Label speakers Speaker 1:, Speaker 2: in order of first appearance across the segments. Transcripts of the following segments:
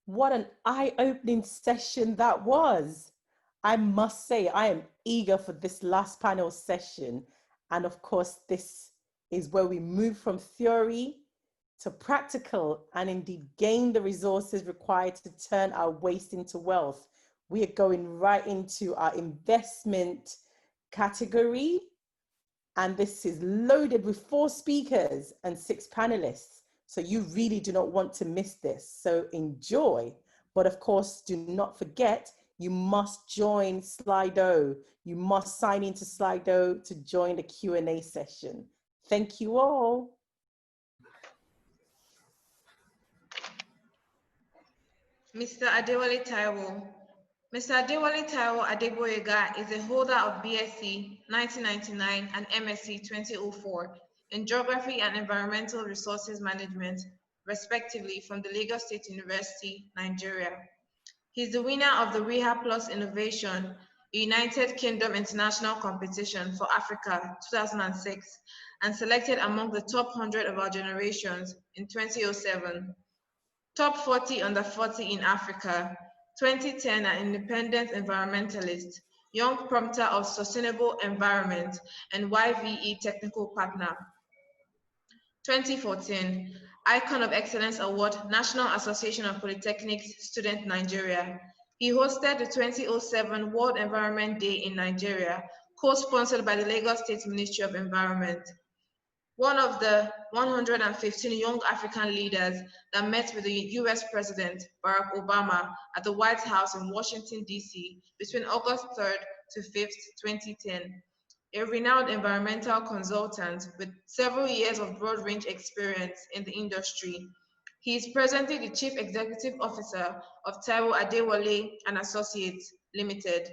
Speaker 1: What an eye-opening session that was. I must say, I am eager for this last panel session. And of course, this is where we move from theory to practical and indeed gain the resources required to turn our waste into wealth. We are going right into our investment category. And this is loaded with 4 speakers and 6 panelists. So you really do not want to miss this. So enjoy. But of course, do not forget, you must join Slido. You must sign into Slido to join the Q&A session. Thank you all.
Speaker 2: Mr. Adewole Taiwo. Mr. Adewole Taiwo Adegbola is a holder of BSc 1999 and MSc 2004 in Geography and Environmental Resources Management, respectively, from the Lagos State University, Nigeria. He is the winner of the RIHA Plus Innovation United Kingdom International Competition for Africa 2006 and selected among the top 100 of our generations in 2007. Top 40 under 40 in Africa, 2010 an independent environmentalist, young prompter of sustainable environment and YVE technical partner. 2014, Icon of Excellence Award, National Association of Polytechnics Student Nigeria. He hosted the 2007 World Environment Day in Nigeria, co-sponsored by the Lagos State Ministry of Environment. One of the 115 young African leaders that met with the US President Barack Obama at the White House in Washington, D.C. between August 3rd to 5th, 2010. A renowned environmental consultant with several years of broad-range experience in the industry. He is presently the Chief Executive Officer of Taiwo Adewole and Associates Limited.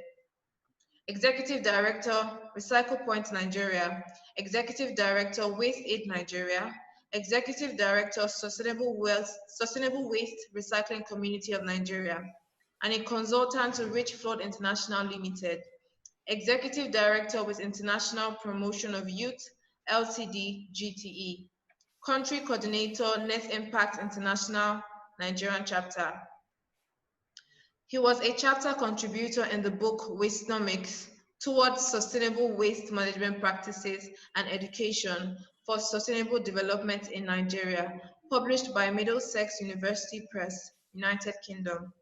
Speaker 2: Executive Director, Recycle Point Nigeria, Executive Director, Waste Aid Nigeria, Executive Director, Sustainable Waste Recycling Community of Nigeria, and a consultant to Rich Flood International Limited, Executive Director with International Promotion of Youth, Ltd, GTE, Country Coordinator, Net Impact International, Nigerian Chapter. He was a chapter contributor in the book Wastenomics, Towards Sustainable Waste Management Practices and Education for Sustainable Development in Nigeria, published by Middlesex University Press, United Kingdom.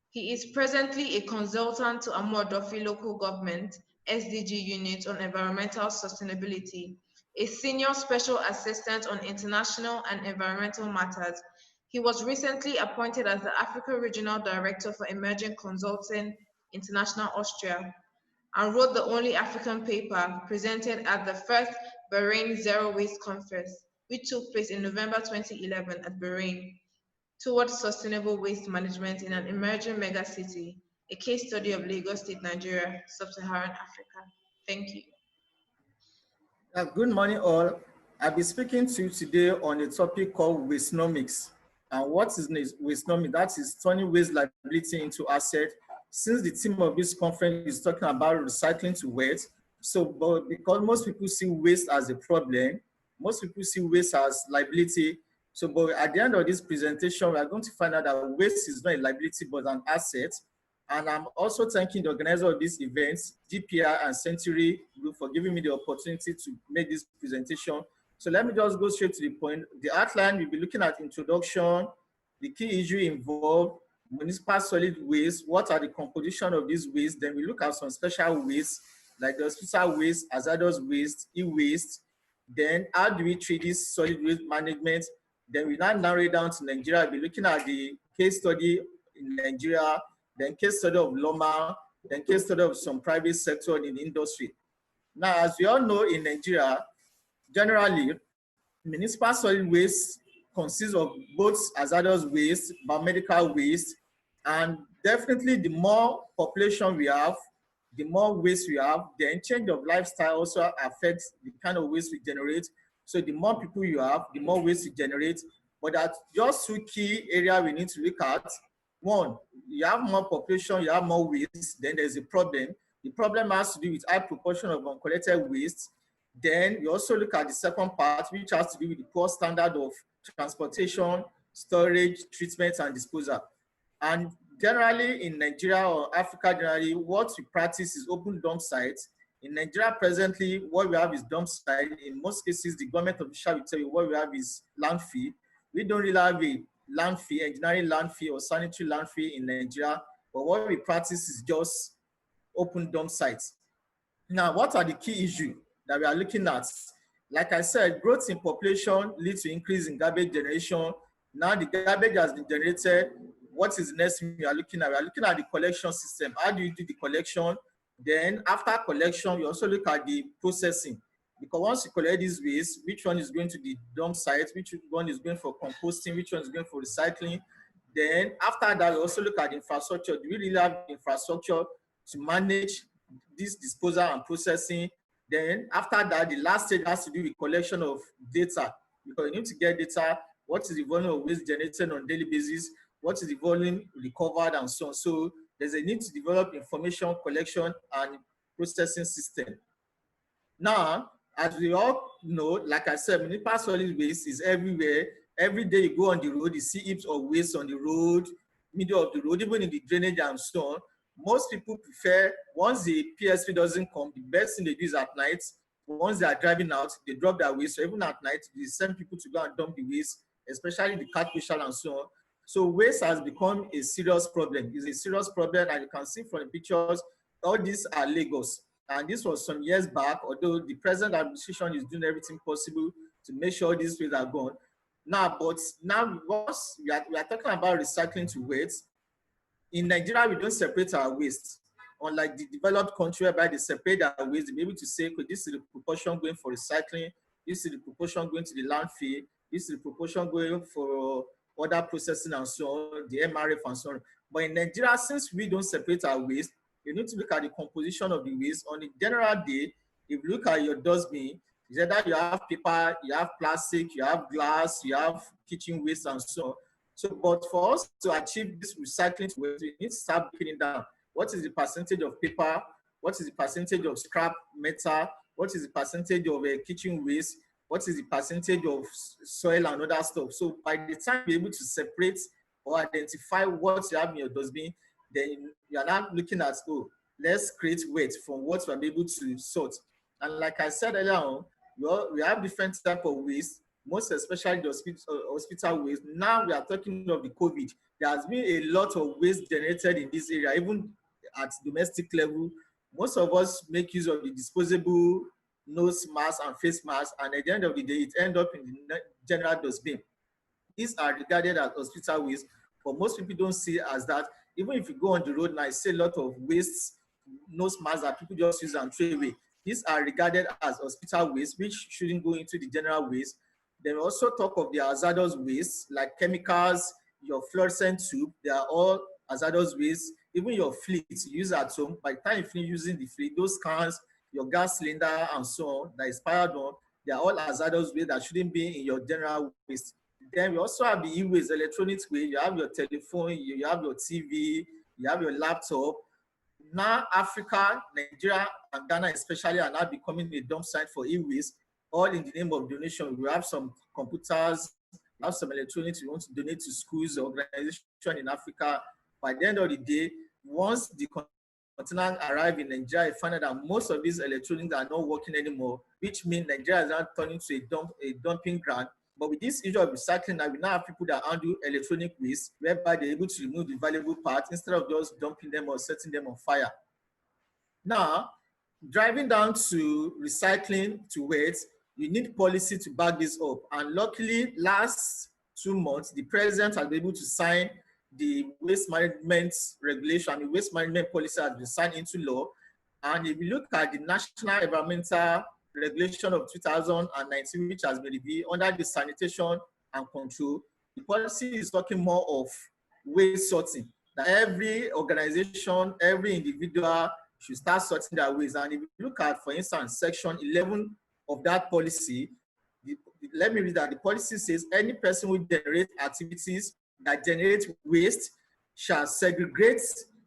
Speaker 2: He is presently a consultant to Amodofi Local Government, SDG Unit on Environmental Sustainability, a senior special assistant on international and environmental matters. He was recently appointed as the Africa Regional Director for Emerging Consulting International Austria, and wrote the only African paper presented at the first Bahrain Zero Waste Conference, which took place in November 2011 at Bahrain, Towards Sustainable Waste Management in an Emerging Megacity, a case study of Lagos State, Nigeria, Sub-Saharan Africa. Thank you.
Speaker 3: Good morning, all. I'll be speaking to you today on a topic called Wastenomics. And what is Wastenomics? That is turning waste liability into asset. Since the theme of this conference is talking about recycling to waste, but because most people see waste as a problem, most people see waste as liability. But at the end of this presentation, we are going to find out that waste is not a liability, but an asset. And I'm also thanking the organizer of this event, DPR and Century Group, for giving me the opportunity to make this presentation. So let me just go straight to the point. The outline, we'll be looking at introduction, the key issue involved, municipal solid waste, what are the composition of these waste. Then we look at some special waste, like the hospital waste, hazardous waste, e-waste. Then how do we treat this solid waste management? Then we now narrow it down to Nigeria. We'll be looking at the case study in Nigeria, then case study of Loma, then case study of some private sector in the industry. Now, as we all know, in Nigeria, generally, municipal solid waste consists of both hazardous waste, biomedical waste, and definitely the more population we have, the more waste we have. The change of lifestyle also affects the kind of waste we generate. So the more people you have, the more waste you generate. But that's just 2 key areas we need to look at. One, you have more population, you have more waste, then there's a problem. The problem has to do with high proportion of uncollected waste. Then you also look at the second part, which has to do with the poor standard of transportation, storage, treatment, and disposal. And generally in Nigeria or Africa generally, what we practice is open dump sites. In Nigeria presently, what we have is dump site. In most cases, the government official will tell you what we have is landfill. We don't really have a landfill, engineering landfill or sanitary landfill in Nigeria, but what we practice is just open dump sites. Now, what are the key issues that we are looking at? Like I said, growth in population leads to increase in garbage generation. Now the garbage has been generated. What is the next thing we are looking at? We are looking at the collection system. How do you do the collection? Then after collection, we also look at the processing. Because once you collect these waste, which one is going to the dump site, which one is going for composting, which one is going for recycling. Then after that, we also look at the infrastructure. Do we really have infrastructure to manage this disposal and processing? Then after that, the last stage has to do with collection of data, because you need to get data. What is the volume of waste generated on a daily basis? What is the volume recovered and so on? So there's a need to develop information collection and processing system. Now, as we all know, like I said, municipal solid waste is everywhere. Every day you go on the road, you see heaps of waste on the road, middle of the road, even in the drainage and so on. Most people prefer, once the PSP doesn't come, the best thing they do is at night. Once they are driving out, they drop their waste. So even at night, they send people to go and dump the waste, especially the cat pushers and so on. So waste has become a serious problem. It's a serious problem, and you can see from the pictures, all these are Lagos. And this was some years back, although the present administration is doing everything possible to make sure these waste are gone. Now, but now once we are talking about recycling to waste, in Nigeria, we don't separate our waste. Unlike the developed country whereby they separate our waste, they'll be able to say, okay, this is the proportion going for recycling, this is the proportion going to the landfill, this is the proportion going for other processing and so on, the MRF and so on. But in Nigeria, since we don't separate our waste, you need to look at the composition of the waste. On a general day, if you look at your dustbin, it's either you have paper, you have plastic, you have glass, you have kitchen waste and so on. So, but for us to achieve this recycling waste, we need to start breaking it down. What is the percentage of paper? What is the percentage of scrap metal? What is the percentage of kitchen waste? What is the percentage of soil and other stuff? So by the time you're able to separate or identify what you have in your dustbin, then you're not looking at, oh, let's create weight from what we're able to sort. And like I said earlier on, we have different types of waste, most especially the hospital waste. Now we are talking of the COVID. There has been a lot of waste generated in this area, even at domestic level. Most of us make use of the disposable nose mask and face mask, and at the end of the day, it ends up in the general dustbin. These are regarded as hospital waste, but most people don't see it as that. Even if you go on the road now, I see a lot of waste nose masks that people just use and throw away. These are regarded as hospital waste, which shouldn't go into the general waste. Then we also talk of the hazardous waste, like chemicals, your fluorescent tube, they are all hazardous waste. Even your fleet you use at home, by the time you finish using the fleet, those cans, your gas cylinder and so on, that is expired on, they are all hazardous waste that shouldn't be in your general waste. Then we also have the e-waste, electronics waste. You have your telephone, you have your TV, you have your laptop. Now Africa, Nigeria, and Ghana especially are now becoming a dump site for e-waste, all in the name of donation. We have some computers, we have some electronics we want to donate to schools or organizations in Africa. By the end of the day, once the container arrive in Nigeria, I find out that most of these electronics are not working anymore, which means Nigeria is now turning to a dumping ground. But with this issue of recycling, now we now have people that handle electronic waste, whereby they're able to remove the valuable parts instead of just dumping them or setting them on fire. Now, driving down to recycling to waste, you need policy to back this up. And luckily, last 2 months, the president has been able to sign the waste management regulation. The waste management policy has been signed into law. And if you look at the National Environmental Regulation of 2019, which has been reviewed under the sanitation and control, the policy is talking more of waste sorting. That every organization, every individual should start sorting their waste. And if you look at, for instance, section 11 of that policy, let me read that. The policy says any person who generates activities that generate waste shall segregate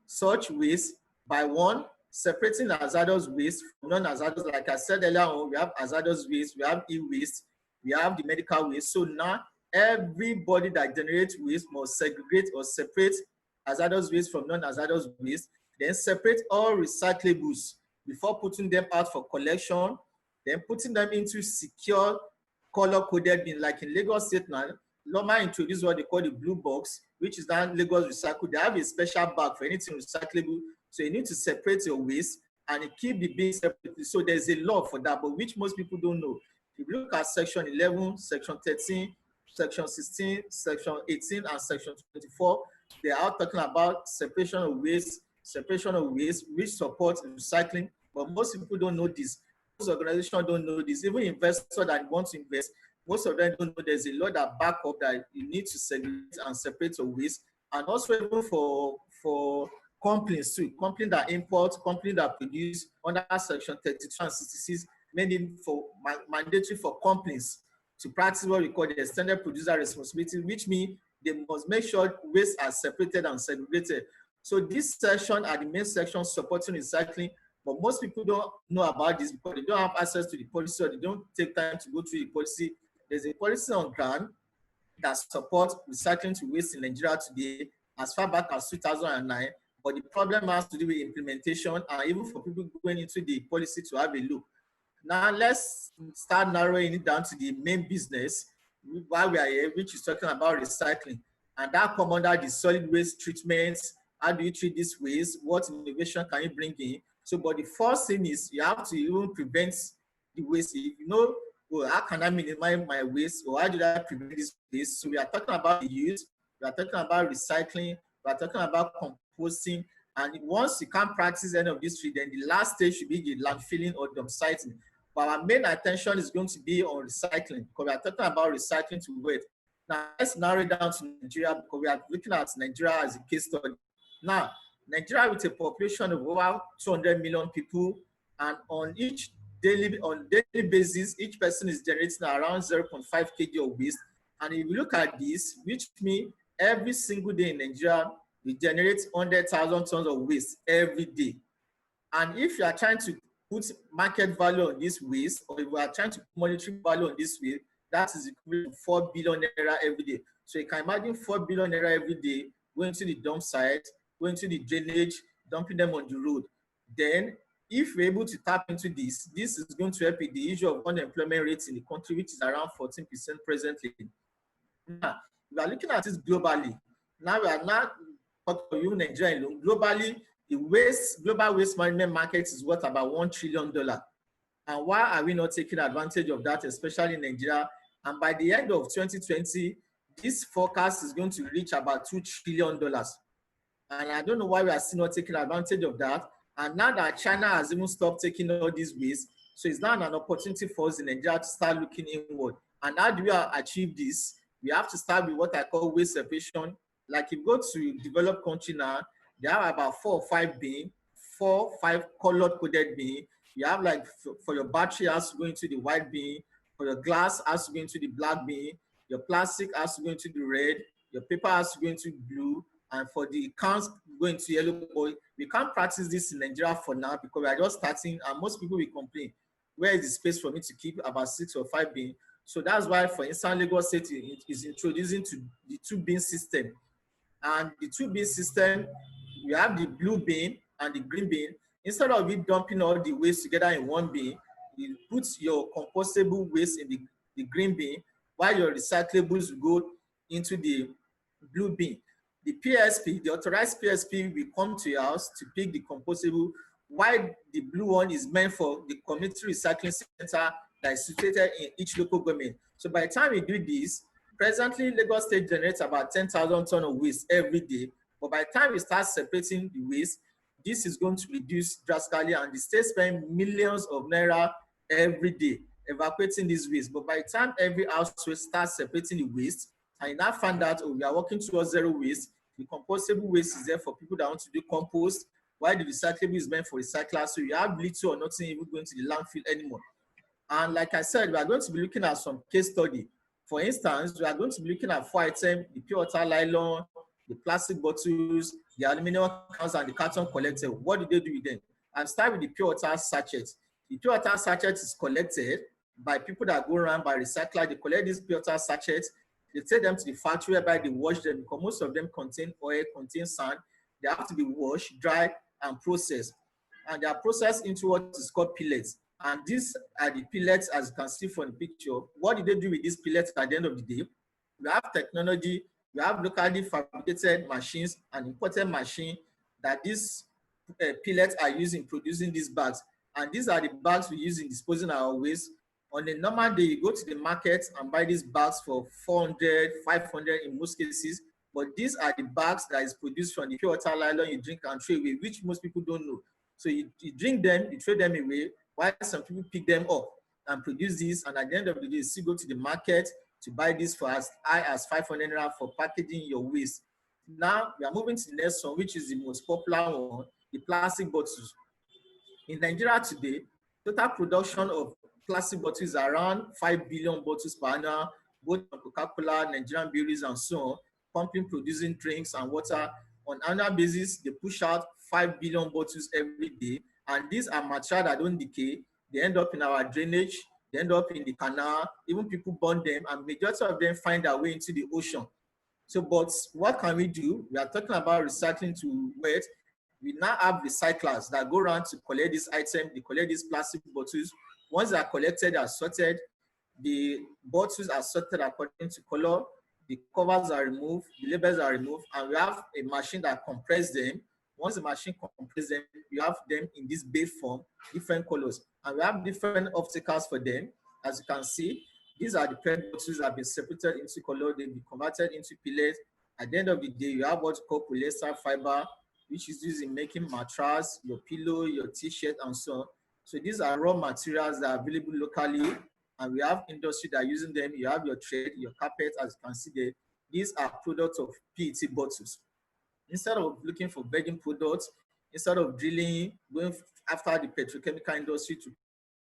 Speaker 3: such waste by one, separating hazardous waste from non-hazardous. Like I said earlier on, we have hazardous waste, we have e-waste, we have the medical waste. So now everybody that generates waste must segregate or separate hazardous waste from non-hazardous waste, then separate all recyclables before putting them out for collection, then putting them into secure color-coded bin. Like in Lagos State now, Loma introduced what they call the blue box, which is now Lagos Recycle. They have a special bag for anything recyclable. So you need to separate your waste and keep the bin separately. So there's a law for that, but which most people don't know. If you look at section 11, section 13, section 16, section 18, and section 24, they are talking about separation of waste, which supports recycling. But most people don't know this. Most organizations don't know this. Even investors that want to invest, most of them don't know there's a law that back up that you need to segregate and separate your waste. And also even for companies too, companies that import, companies that produce under section 32 and 66, made it for mandatory for companies to practice what we call the extended producer responsibility, which means they must make sure waste are separated and segregated. So this section are the main section supporting recycling, but most people don't know about this because they don't have access to the policy or they don't take time to go through the policy. There's a policy on ground that supports recycling to waste in Nigeria today as far back as 2009, but the problem has to do with implementation and even for people going into the policy to have a look. Now let's start narrowing it down to the main business while we are here, which is talking about recycling. And that comes under the solid waste treatments. How do you treat this waste? What innovation can you bring in? So, but the first thing is you have to even prevent the waste. If you know, well, how can I minimize my waste, or how do I prevent this waste? So we are talking about the use, we are talking about recycling, we are talking about composting. And once you can't practice any of these three, then the last stage should be the landfilling or dumpsiting. But our main attention is going to be on recycling because we are talking about recycling to waste. Now, let's narrow it down to Nigeria because we are looking at Nigeria as a case study. Now, Nigeria with a population of over 200 million people, and on daily basis, each person is generating around 0.5 kg of waste. And if you look at this, which means every single day in Nigeria, we generate 100,000 tons of waste every day. And if you are trying to put market value on this waste, or if we are trying to put monetary value on this waste, that is equivalent to 4 billion naira every day. So you can imagine 4 billion naira every day going to the dump site, going to the drainage, dumping them on the road. Then, if we're able to tap into this is going to help with the issue of unemployment rates in the country, which is around 14% presently. Now, we are looking at this globally. Now we are not talking about Nigeria alone. Globally, the global waste management market is worth about $1 trillion. And why are we not taking advantage of that, especially in Nigeria? And by the end of 2020, this forecast is going to reach about $2 trillion. And I don't know why we are still not taking advantage of that. And now that China has even stopped taking all these waste, so it's now an opportunity for us in Nigeria to start looking inward. And how do we achieve this? We have to start with what I call waste separation. Like if you go to developed country now, they have about 4 or 5 bin, 4 or 5 colored coded bin. You have like for your battery has to go into the white bin, for your glass has to go into the black bin, your plastic has to go into the red, your paper has to go into blue, and for the cans going to yellow. But we can't practice this in Nigeria for now because we are just starting, and most people will complain, where is the space for me to keep about 6 or 5 bin? So that's why, for instance, Lagos State is introducing to the 2 bin system. And the 2 bin system, you have the blue bin and the green bin. Instead of you dumping all the waste together in 1 bin, you put your compostable waste in the green bin, while your recyclables will go into the blue bin. The PSP, the authorized PSP, will come to your house to pick the compostable, while the blue one is meant for the community recycling center that is situated in each local government. So by the time we do this, presently Lagos State generates about 10,000 tons of waste every day. But by the time we start separating the waste, this is going to reduce drastically, and the state spends millions of naira every day evacuating this waste. But by the time every household starts separating the waste, and you now find out, oh, we are working towards zero waste, the compostable waste is there for people that want to do compost, while the recyclable is meant for recyclers. So you have little or nothing even going to the landfill anymore. And like I said, we are going to be looking at some case study. For instance, we are going to be looking at 4 items: the pure water nylon, the plastic bottles, the aluminum cans, and the carton collected. What do they do with them? And start with the pure water sachet. The pure water sachet is collected by people that go around by recycler. They collect this pure water sachet, They take them to the factory whereby they wash them, because most of them contain oil, contain sand. They have to be washed, dried, and processed. And they are processed into what is called pellets. And these are the pellets, as you can see from the picture. What did they do with these pellets at the end of the day? We have technology, we have locally fabricated machines and imported machine that these pellets are used in producing these bags. And these are the bags we use in disposing our waste. On a normal day, you go to the market and buy these bags for 400, 500 in most cases. But these are the bags that is produced from the pure water nylon you drink and throw away, which most people don't know. So you drink them, you throw them away, while some people pick them up and produce this. And at the end of the day, you still go to the market to buy this for as high as 500 Naira for packaging your waste. Now, we are moving to the next one, which is the most popular one, the plastic bottles. In Nigeria today, total production of plastic bottles is around 5 billion bottles per annum, both on Coca-Cola, Nigerian breweries, and so on. Company producing drinks and water. On annual basis, they push out 5 billion bottles every day. And these are material that don't decay. They end up in our drainage, they end up in the canal, even people burn them, and majority of them find their way into the ocean. So, but what can we do? We are talking about recycling to wet. We now have recyclers that go around to collect this item, they collect these plastic bottles. Once they are collected, they are sorted. The bottles are sorted according to color. The covers are removed, the labels are removed, and we have a machine that compresses them. Once the machine compresses them, you have them in this bead form, different colors. And we have different obstacles for them. As you can see, these are the PET bottles that have been separated into color, they've been converted into pellets. At the end of the day, you have what's called polyester fiber, which is used in making mattress, your pillow, your t-shirt, and so on. So these are raw materials that are available locally, and we have industry that are using them. You have your trade, your carpet, as you can see there. These are products of PET bottles. Instead of looking for virgin products, instead of drilling, going after the petrochemical industry to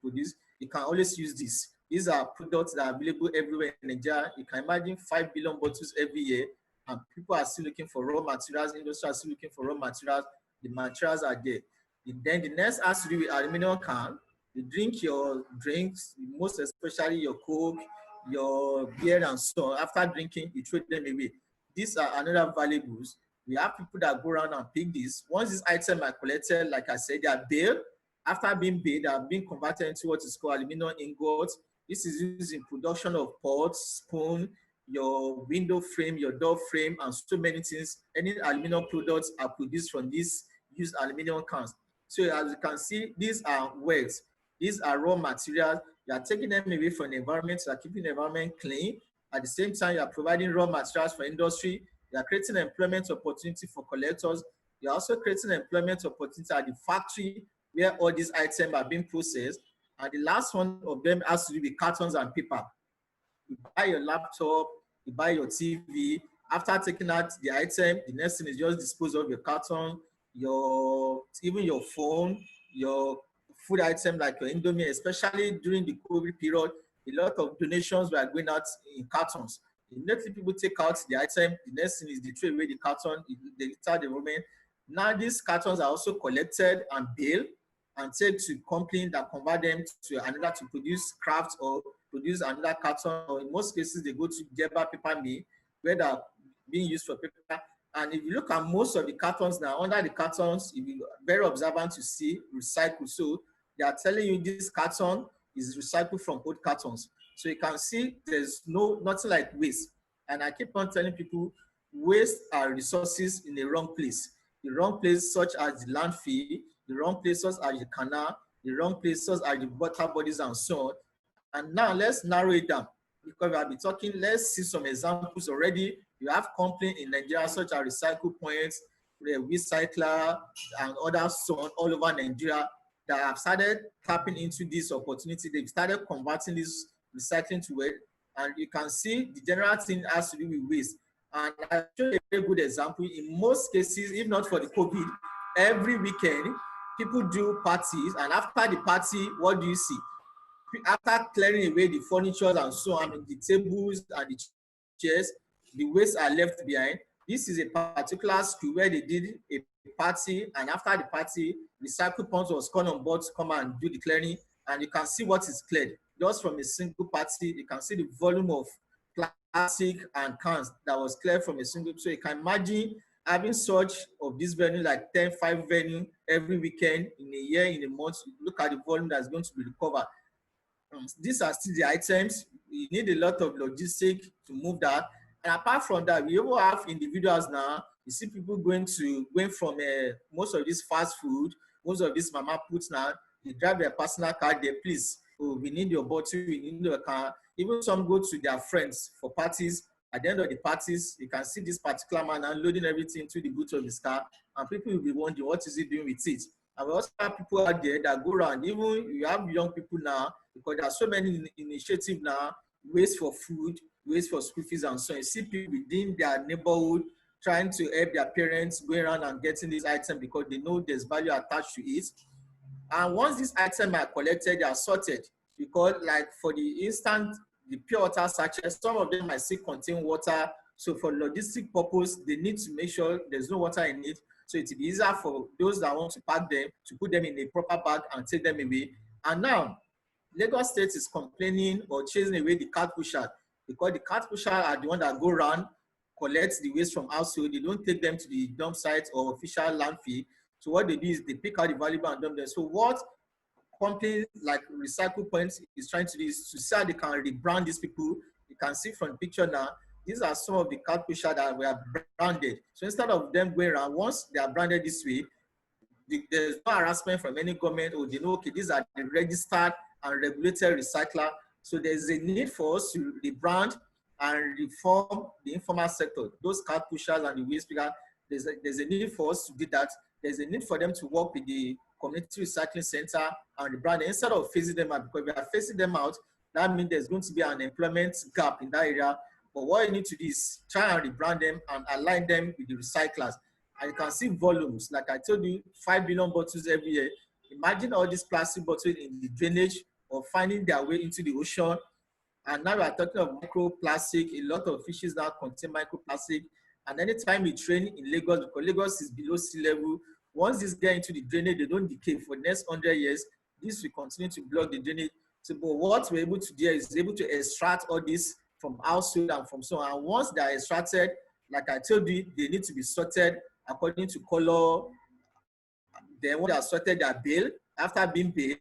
Speaker 3: produce, you can always use this. These are products that are available everywhere in Nigeria. You can imagine 5 billion bottles every year, and people are still looking for raw materials, industry are still looking for raw materials. The materials are there. Then the next has to do with aluminum can. You drink your drinks, most especially your Coke, your beer, and so on. After drinking, you throw them away. These are another valuables. We have people that go around and pick this. Once these items are collected, like I said, they are baled. After being baled, they are being converted into what is called aluminum ingots. This is used in production of pots, spoon, your window frame, your door frame, and so many things. Any aluminum products are produced from these used aluminum cans. So as you can see, these are waste. These are raw materials. You are taking them away from the environment. You are keeping the environment clean. At the same time, you are providing raw materials for industry. You are creating employment opportunity for collectors. You are also creating employment opportunity at the factory where all these items are being processed. And the last one of them has to do with cartons and paper. You buy your laptop, you buy your TV. After taking out the item, the next thing is just dispose of your carton, even your phone, your food item like your Indomie, especially during the COVID period. A lot of donations were going out in cartons. Immediately people take out the item, the next thing is they throw away the carton, they return the moment. Now these cartons are also collected and baled and take to company that convert them to another to produce craft or produce another carton, or in most cases they go to Jeba paper mill where they're being used for paper. And if you look at most of the cartons now, under the cartons, if you're very observant to see recycle. So they are telling you this carton is recycled from old cartons. So you can see there's nothing like waste. And I keep on telling people, waste are resources in the wrong place. The wrong place such as the landfill, the wrong place such as the canal, the wrong place such as the water bodies and so on. And now let's narrow it down, because we have been talking, let's see some examples already. You have companies in Nigeria such as Recycle Points, Recycler, and others so on all over Nigeria that have started tapping into this opportunity. They've started converting this recycling to it. And you can see the general thing has to do with waste. And I'll show you a very good example. In most cases, if not for the COVID, every weekend, people do parties. And after the party, what do you see? After clearing away the furniture and so on, the tables and the chairs, the waste are left behind. This is a particular school where they did a party, and after the party, Recycle Point was called on board to come and do the clearing, and you can see what is cleared. Just from a single party, you can see the volume of plastic and cans that was cleared from a single. So you can imagine having such of this venue, like 5 venue every weekend in a year, in a month. Look at the volume that's going to be recovered. These are still the items. You need a lot of logistics to move that. And apart from that, we even have individuals now. You see people going from most of this fast food, most of these mama puts now, they drive their personal car there. Please, oh, we need your bottle, we need your car. Even some go to their friends for parties. At the end of the parties, you can see this particular man unloading everything into the boot of his car, and people will be wondering, what is he doing with it? And we also have people out there that go around. Even you have young people now, because there are so many initiatives now, waste for food, waste for school fees, and so on. You see people within their neighborhood trying to help their parents, going around and getting these items because they know there's value attached to it. And once these items are collected, they are sorted, because like for the instant, the pure water sachets, some of them might still contain water. So for logistic purpose, they need to make sure there's no water in it. So it will be easier for those that want to pack them to put them in a proper bag and take them away. And now, Lagos State is complaining or chasing away the cart pushers, because the cart pushers are the ones that go around, collect the waste from household. They don't take them to the dump site or official landfill. So what they do is they pick out the valuable and dump them. So what companies like Recycle Points is trying to do is to see how they can rebrand these people. You can see from the picture now, these are some of the cart pushers that were branded. So instead of them going around, once they are branded this way, there's no harassment from any government, or they know, okay, these are the registered and regulated recycler. So there's a need for us to rebrand and reform the informal sector. Those cart pushers and the waste pickers, there's a need for us to do that. There's a need for them to work with the community recycling center and rebrand instead of phasing them out, because if we are phasing them out, that means there's going to be an employment gap in that area. But what you need to do is try and rebrand them and align them with the recyclers. And you can see volumes, like I told you, 5 billion bottles every year. Imagine all these plastic bottles in the drainage or finding their way into the ocean. And now we are talking of microplastic. A lot of fishes now contain microplastic. And anytime you train in Lagos, because Lagos is below sea level, once this get into the drainage, they don't decay for the next 100 years. This will continue to block the drainage. So, but what we're able to do is able to extract all this from household and from so on. And once they are extracted, like I told you, they need to be sorted according to color. Then when they are sorted, they are bailed. After being bailed,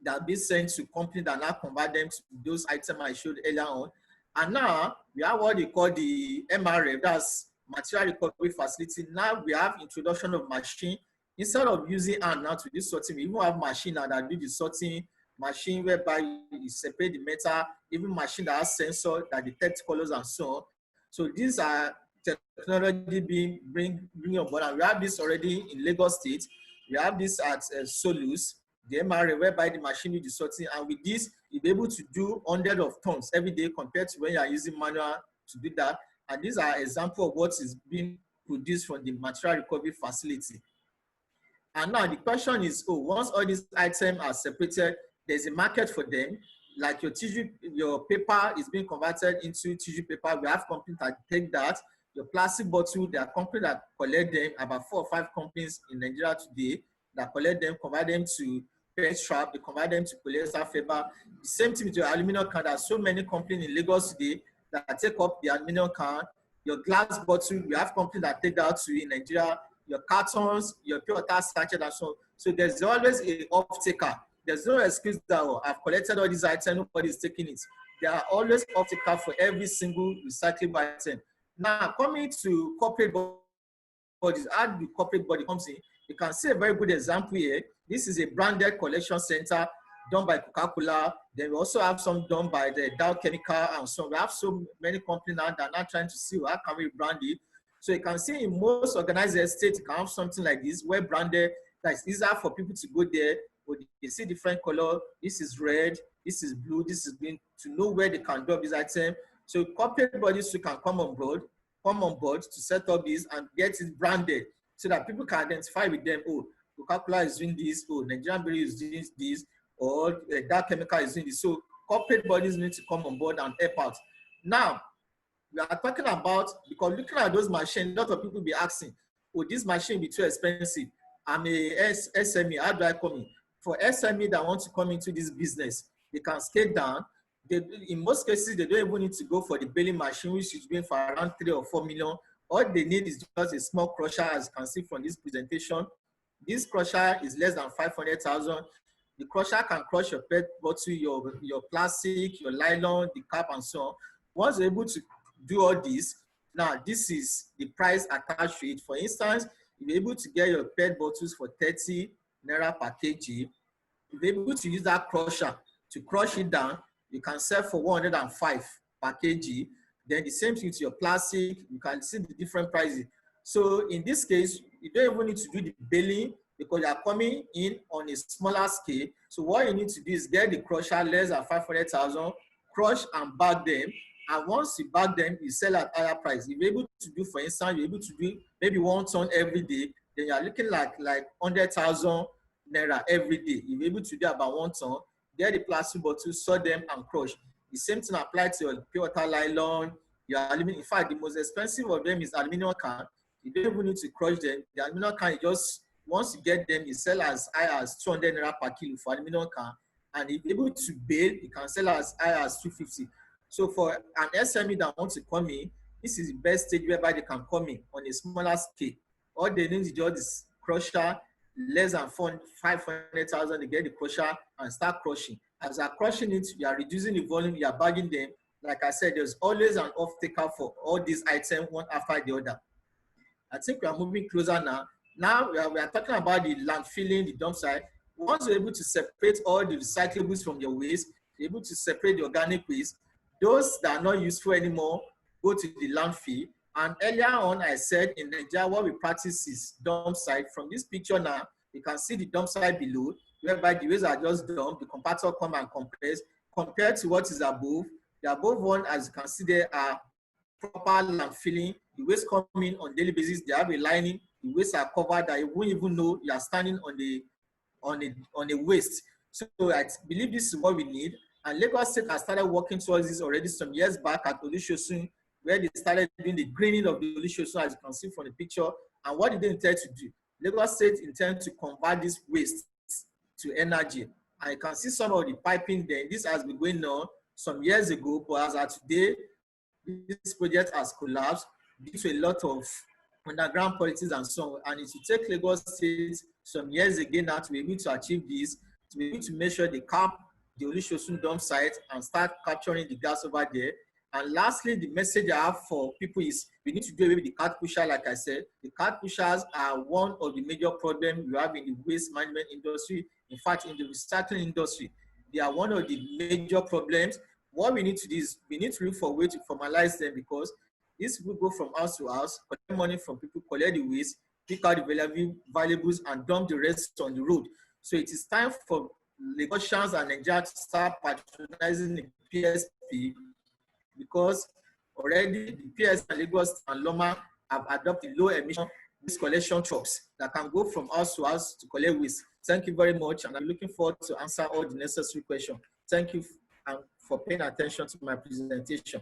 Speaker 3: they'll be sent to companies that now convert them to those items I showed earlier on. And now we have what they call the MRF, that's Material Recovery Facility. Now we have introduction of machine. Instead of using hand now to do sorting, we even have machine now that do the sorting, machine whereby you separate the metal, even machine that has sensor that detects colors and so on. So these are technology being on board. And we have this already in Lagos State. We have this at Solus, the MRA, whereby the machine will do sorting. And with this, you'll be able to do hundreds of tons every day compared to when you are using manual to do that. And these are examples of what is being produced from the material recovery facility. And now the question is, once all these items are separated, there's a market for them. Like your tissue, your paper is being converted into tissue paper. We have companies that take that. Your plastic bottle, there are companies that collect them, about 4 or 5 companies in Nigeria today that collect them, convert them to pet strap, they convert them to polyester fiber. The same thing with your aluminum can. There are so many companies in Lagos today that take up the aluminum can. Your glass bottle, we have companies that take that out to you in Nigeria. Your cartons, your pure water sachet, and so on. So there's always a off-taker. There's no excuse that, I've collected all these items, nobody is taking it. There are always off-taker for every single recyclable item. Now, coming to corporate bodies, how the corporate body comes in, you can see a very good example here. This is a branded collection center done by Coca-Cola. Then we also have some done by the Dow Chemical and so on. We have so many companies now that are not trying to see how can we brand it. So you can see in most organized estates, you can have something like this, where branded, that is easier for people to go there, or they see different color. This is red, this is blue, this is green, to know where they can drop this item. So corporate bodies who can come on board to set up this and get it branded so that people can identify with them. Coca-Cola is doing this, Nigerian Brewery is doing this, or that chemical is doing this. So corporate bodies need to come on board and help out. Now, we are talking about, because looking at those machines, a lot of people be asking, this machine will be too expensive. I'm a SME, how do I come in? For SME that want to come into this business, they can scale down. in most cases, they don't even need to go for the baling machine, which is going for around 3 or 4 million. All they need is just a small crusher, as you can see from this presentation. This crusher is less than 500,000. The crusher can crush your PET bottle, your plastic, your nylon, the cap, and so on. Once you're able to do all this, now this is the price attached to it. For instance, if you're able to get your PET bottles for 30 naira per kg, if you're able to use that crusher to crush it down, you can sell for 105 per kg. Then the same thing with your plastic, you can see the different prices. So in this case, you don't even need to do the baling because you are coming in on a smaller scale. So what you need to do is get the crusher less than 500,000, crush and bag them. And once you bag them, you sell at higher price. If you're able to do, for instance, you're able to do maybe 1 ton every day, then you're looking like 100,000 naira every day. If you're able to do about 1 ton, get the plastic bottles, sort them and crush. The same thing applies to your pure water nylon, your aluminum. In fact, the most expensive of them is aluminum can. You don't even need to crush them. The aluminum can, you just, once you get them, you sell as high as 200 naira per kilo for aluminum can. And if you're able to bale, you can sell as high as 250. So for an SME that wants to come in, this is the best stage whereby they can come in on a smaller scale. All they need is just this crusher, less than 500,000, they get the crusher and start crushing. As you are crushing it, you are reducing the volume, you are bagging them. Like I said, there's always an off-taker for all these items, one after the other. I think we are moving closer now. Now we are talking about the landfilling, the dump site. Once you're able to separate all the recyclables from your waste, you're able to separate the organic waste, those that are not useful anymore go to the landfill. And earlier on, I said in Nigeria, what we practice is dump site. From this picture now, you can see the dump site below, whereby the waste are just dumped, the compactor come and compress. Compared to what is above, the above one, as you can see, there are proper landfilling. The waste coming on daily basis, they have a lining. The wastes are covered that you won't even know you are standing on a waste. So I believe this is what we need. And Lagos State has started working towards this already some years back at Olusosun, where they started doing the greening of the Olusosun, as you can see from the picture. And what did they intend to do? Lagos State intend to convert this waste to energy. And you can see some of the piping there. This has been going on some years ago, but as of today, this project has collapsed due to a lot of underground politics and so on. And it will take Lagos State some years again now to be able to achieve this, to be able to make sure they cap the Olusosun dump site and start capturing the gas over there. And lastly, the message I have for people is we need to do away with the cart pusher. Like I said, the cart pushers are one of the major problems we have in the waste management industry. In fact, in the recycling industry, they are one of the major problems. What we need to do is we need to look for a way to formalize them, because these people go from house to house, collect money from people, collect the waste, pick out the valuables, and dump the rest on the road. So it is time for Lagosians and Nigeria to start patronizing the PSP, because already the PS and Lagos and Loma have adopted low emission waste collection trucks that can go from house to house to collect waste. Thank you very much, and I'm looking forward to answer all the necessary questions. Thank you for paying attention to my presentation.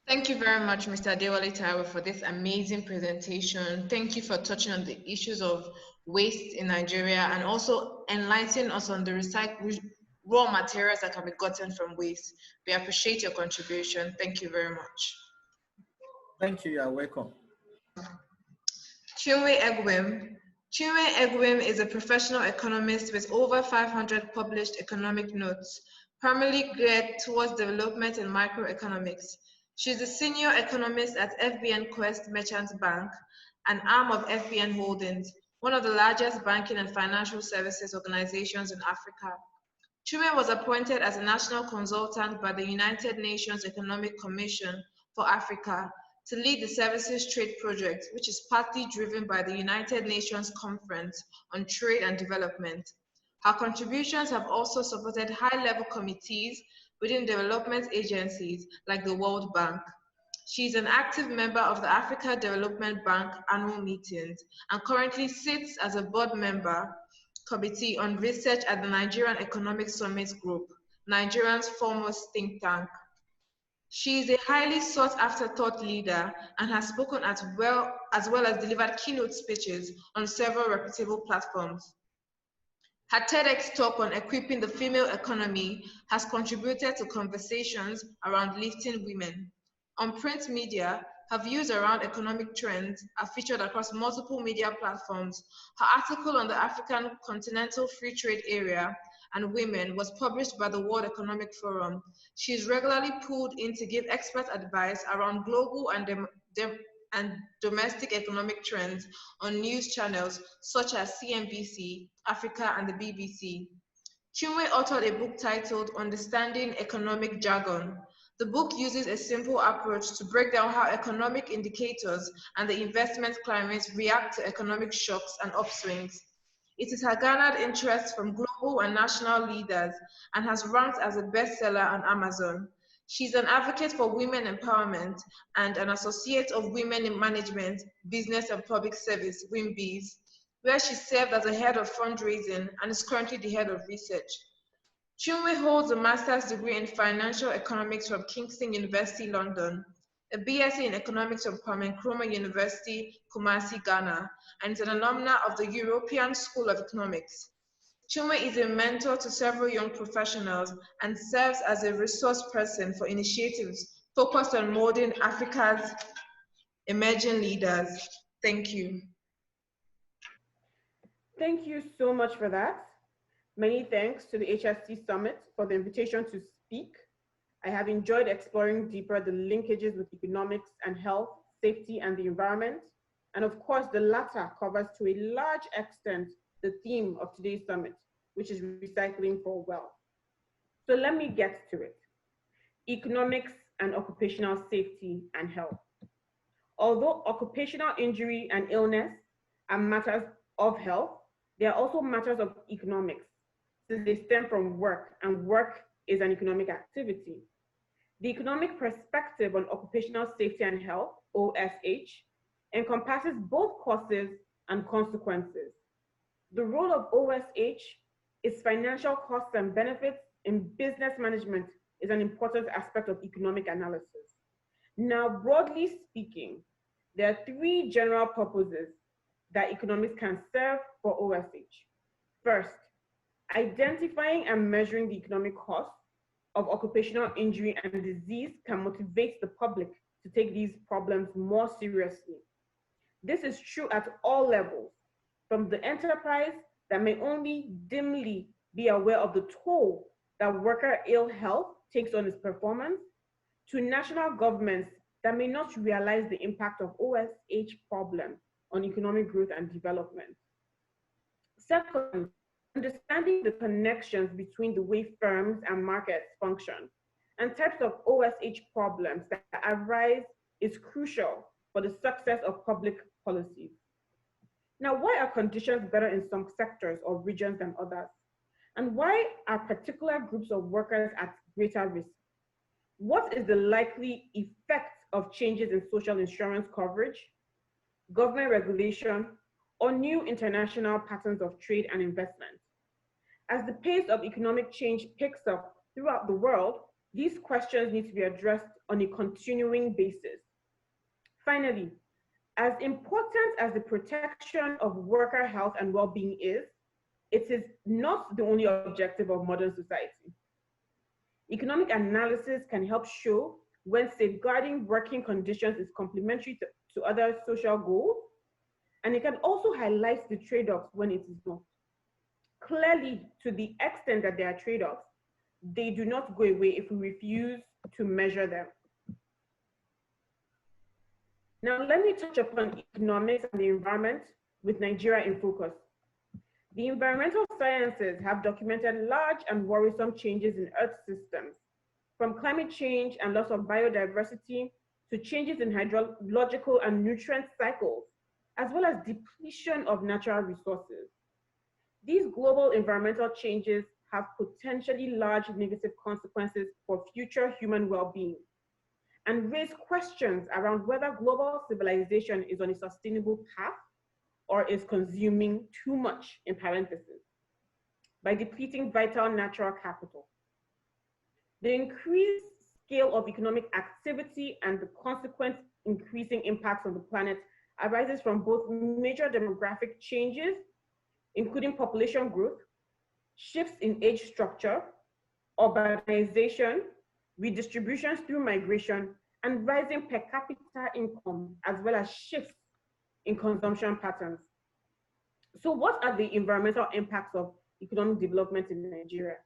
Speaker 2: Thank you very much, Mr. Adewole Taiwo, for this amazing presentation. Thank you for touching on the issues of waste in Nigeria and also enlightening us on the raw materials that can be gotten from waste. We appreciate your contribution. Thank you very much.
Speaker 3: Thank you. You're welcome.
Speaker 2: Chinwe Egwim. Chinwe Egwim is a professional economist with over 500 published economic notes, primarily geared towards development and microeconomics. She is a senior economist at FBN Quest Merchant Bank, an arm of FBN Holdings, one of the largest banking and financial services organizations in Africa. Chinwe was appointed as a national consultant by the United Nations Economic Commission for Africa to lead the Services Trade Project, which is partly driven by the United Nations Conference on Trade and Development. Her contributions have also supported high-level committees within development agencies like the World Bank. She is an active member of the Africa Development Bank annual meetings and currently sits as a board member committee on research at the Nigerian Economic Summit Group, Nigeria's foremost think tank. She is a highly sought-after thought leader and has spoken as well as delivered keynote speeches on several reputable platforms. Her TEDx talk on equipping the female economy has contributed to conversations around lifting women. On print media, her views around economic trends are featured across multiple media platforms. Her article on the African Continental Free Trade Area and women was published by the World Economic Forum. She is regularly pulled in to give expert advice around global and domestic economic trends on news channels such as CNBC, Africa, and the BBC. Chinwe authored a book titled Understanding Economic Jargon. The book uses a simple approach to break down how economic indicators and the investment climate react to economic shocks and upswings. It has garnered interest from global and national leaders and has ranked as a bestseller on Amazon. She's an advocate for women empowerment and an associate of Women in Management, Business and Public Service, WIMBIS, where she served as a head of fundraising and is currently the head of research. Chinwe holds a master's degree in financial economics from Kingston University, London, a BSc in economics from Kwame Nkrumah University, Kumasi, Ghana, and is an alumna of the European School of Economics. Chinwe is a mentor to several young professionals and serves as a resource person for initiatives focused on molding Africa's emerging leaders. Thank you.
Speaker 4: Thank you so much for that. Many thanks to the HSE Summit for the invitation to speak. I have enjoyed exploring deeper the linkages with economics and health, safety, and the environment. And of course, the latter covers to a large extent the theme of today's summit, which is recycling for well. So let me get to it. Economics and occupational safety and health. Although occupational injury and illness are matters of health, they are also matters of economics, since they stem from work, and work is an economic activity. The economic perspective on occupational safety and health, OSH, encompasses both causes and consequences. The role of OSH is financial costs and benefits in business management is an important aspect of economic analysis. Now, broadly speaking, there are three general purposes that economics can serve for OSH. First, identifying and measuring the economic cost of occupational injury and disease can motivate the public to take these problems more seriously. This is true at all levels, from the enterprise that may only dimly be aware of the toll that worker ill health takes on its performance, to national governments that may not realize the impact of OSH problems on economic growth and development. Second, understanding the connections between the way firms and markets function and types of OSH problems that arise is crucial for the success of public policies. Now, why are conditions better in some sectors or regions than others? And why are particular groups of workers at greater risk? What is the likely effect of changes in social insurance coverage, government regulation, or new international patterns of trade and investment? As the pace of economic change picks up throughout the world, these questions need to be addressed on a continuing basis. Finally, as important as the protection of worker health and well-being is, it is not the only objective of modern society. Economic analysis can help show when safeguarding working conditions is complementary to other social goals, and it can also highlight the trade-offs when it is not. Clearly, to the extent that there are trade-offs, they do not go away if we refuse to measure them. Now, let me touch upon economics and the environment with Nigeria in focus. The environmental sciences have documented large and worrisome changes in Earth systems, from climate change and loss of biodiversity to changes in hydrological and nutrient cycles, as well as depletion of natural resources. These global environmental changes have potentially large negative consequences for future human well-being and raise questions around whether global civilization is on a sustainable path or is consuming too much, in parentheses, by depleting vital natural capital. The increased scale of economic activity and the consequent increasing impacts on the planet arises from both major demographic changes, including population growth, shifts in age structure, urbanization, redistributions through migration, and rising per capita income, as well as shifts in consumption patterns. So what are the environmental impacts of economic development in Nigeria?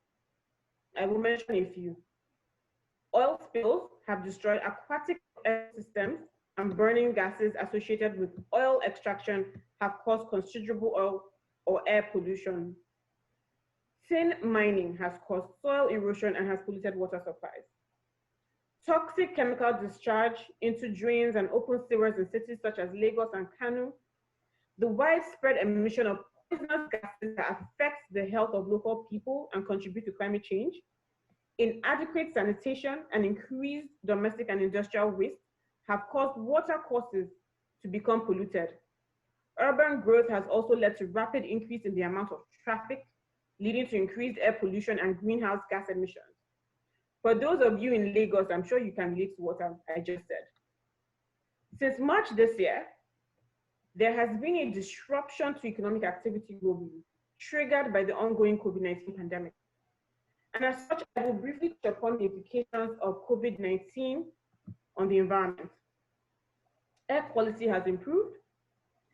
Speaker 4: I will mention a few. Oil spills have destroyed aquatic ecosystems, and burning gases associated with oil extraction have caused considerable oil or air pollution. Tin mining has caused soil erosion and has polluted water supplies. Toxic chemical discharge into drains and open sewers in cities such as Lagos and Kano. The widespread emission of poisonous gases that affect the health of local people and contribute to climate change. Inadequate sanitation and increased domestic and industrial waste have caused water courses to become polluted. Urban growth has also led to rapid increase in the amount of traffic, leading to increased air pollution and greenhouse gas emissions. For those of you in Lagos, I'm sure you can relate to what I just said. Since March this year, there has been a disruption to economic activity globally, triggered by the ongoing COVID-19 pandemic. And as such, I will briefly touch upon the implications of COVID-19 on the environment. Air quality has improved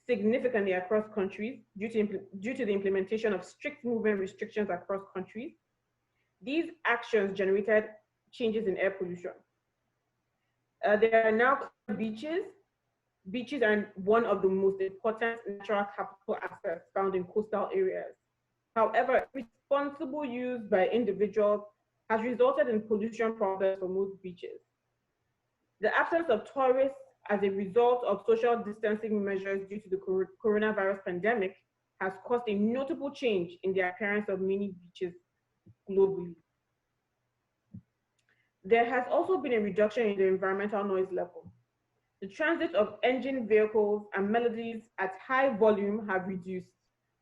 Speaker 4: significantly across countries due to the implementation of strict movement restrictions across countries. These actions generated changes in air pollution. There are now beaches. Beaches are one of the most important natural capital assets found in coastal areas. However, responsible use by individuals has resulted in pollution problems for most beaches. The absence of tourists as a result of social distancing measures due to the coronavirus pandemic has caused a notable change in the appearance of many beaches globally. There has also been a reduction in the environmental noise level. The transit of engine vehicles and melodies at high volume have reduced.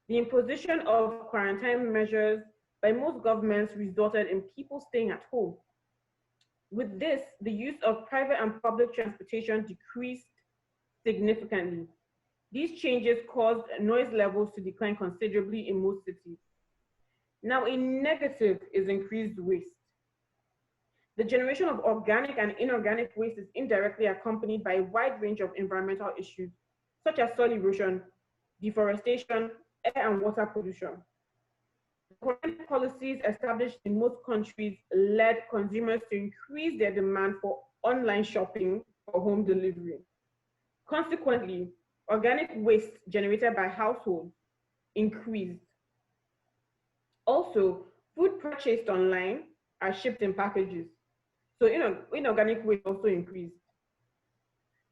Speaker 4: The imposition of quarantine measures by most governments resulted in people staying at home. With this, the use of private and public transportation decreased significantly. These changes caused noise levels to decline considerably in most cities. Now, a negative is increased waste. The generation of organic and inorganic waste is indirectly accompanied by a wide range of environmental issues, such as soil erosion, deforestation, air and water pollution. Current policies established in most countries led consumers to increase their demand for online shopping or home delivery. Consequently, organic waste generated by households increased. Also, food purchased online are shipped in packages. So inorganic waste also increased.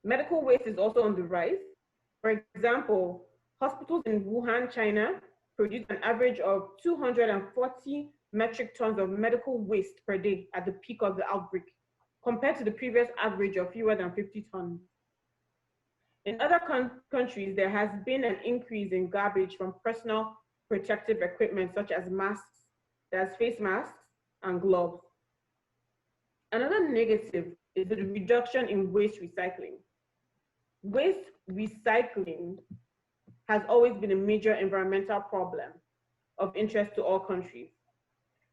Speaker 4: Medical waste is also on the rise. For example, hospitals in Wuhan, China, produced an average of 240 metric tons of medical waste per day at the peak of the outbreak, compared to the previous average of fewer than 50 tons. In other countries, there has been an increase in garbage from personal protective equipment, such as masks, there's face masks and gloves. Another negative is the reduction in waste recycling. Waste recycling has always been a major environmental problem of interest to all countries.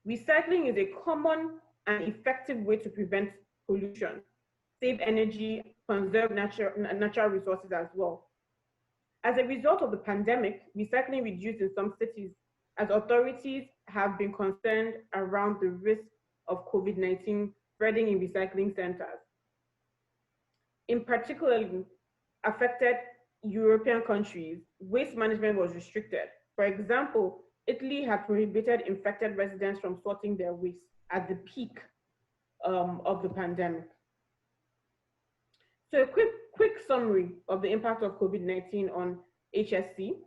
Speaker 4: Recycling is a common and effective way to prevent pollution, save energy, conserve natural resources as well. As a result of the pandemic, recycling reduced in some cities as authorities have been concerned around the risk of COVID-19 spreading in recycling centers. In particularly affected European countries, waste management was restricted. For example, Italy had prohibited infected residents from sorting their waste at the peak of the pandemic. So a quick summary of the impact of COVID-19 on HSE.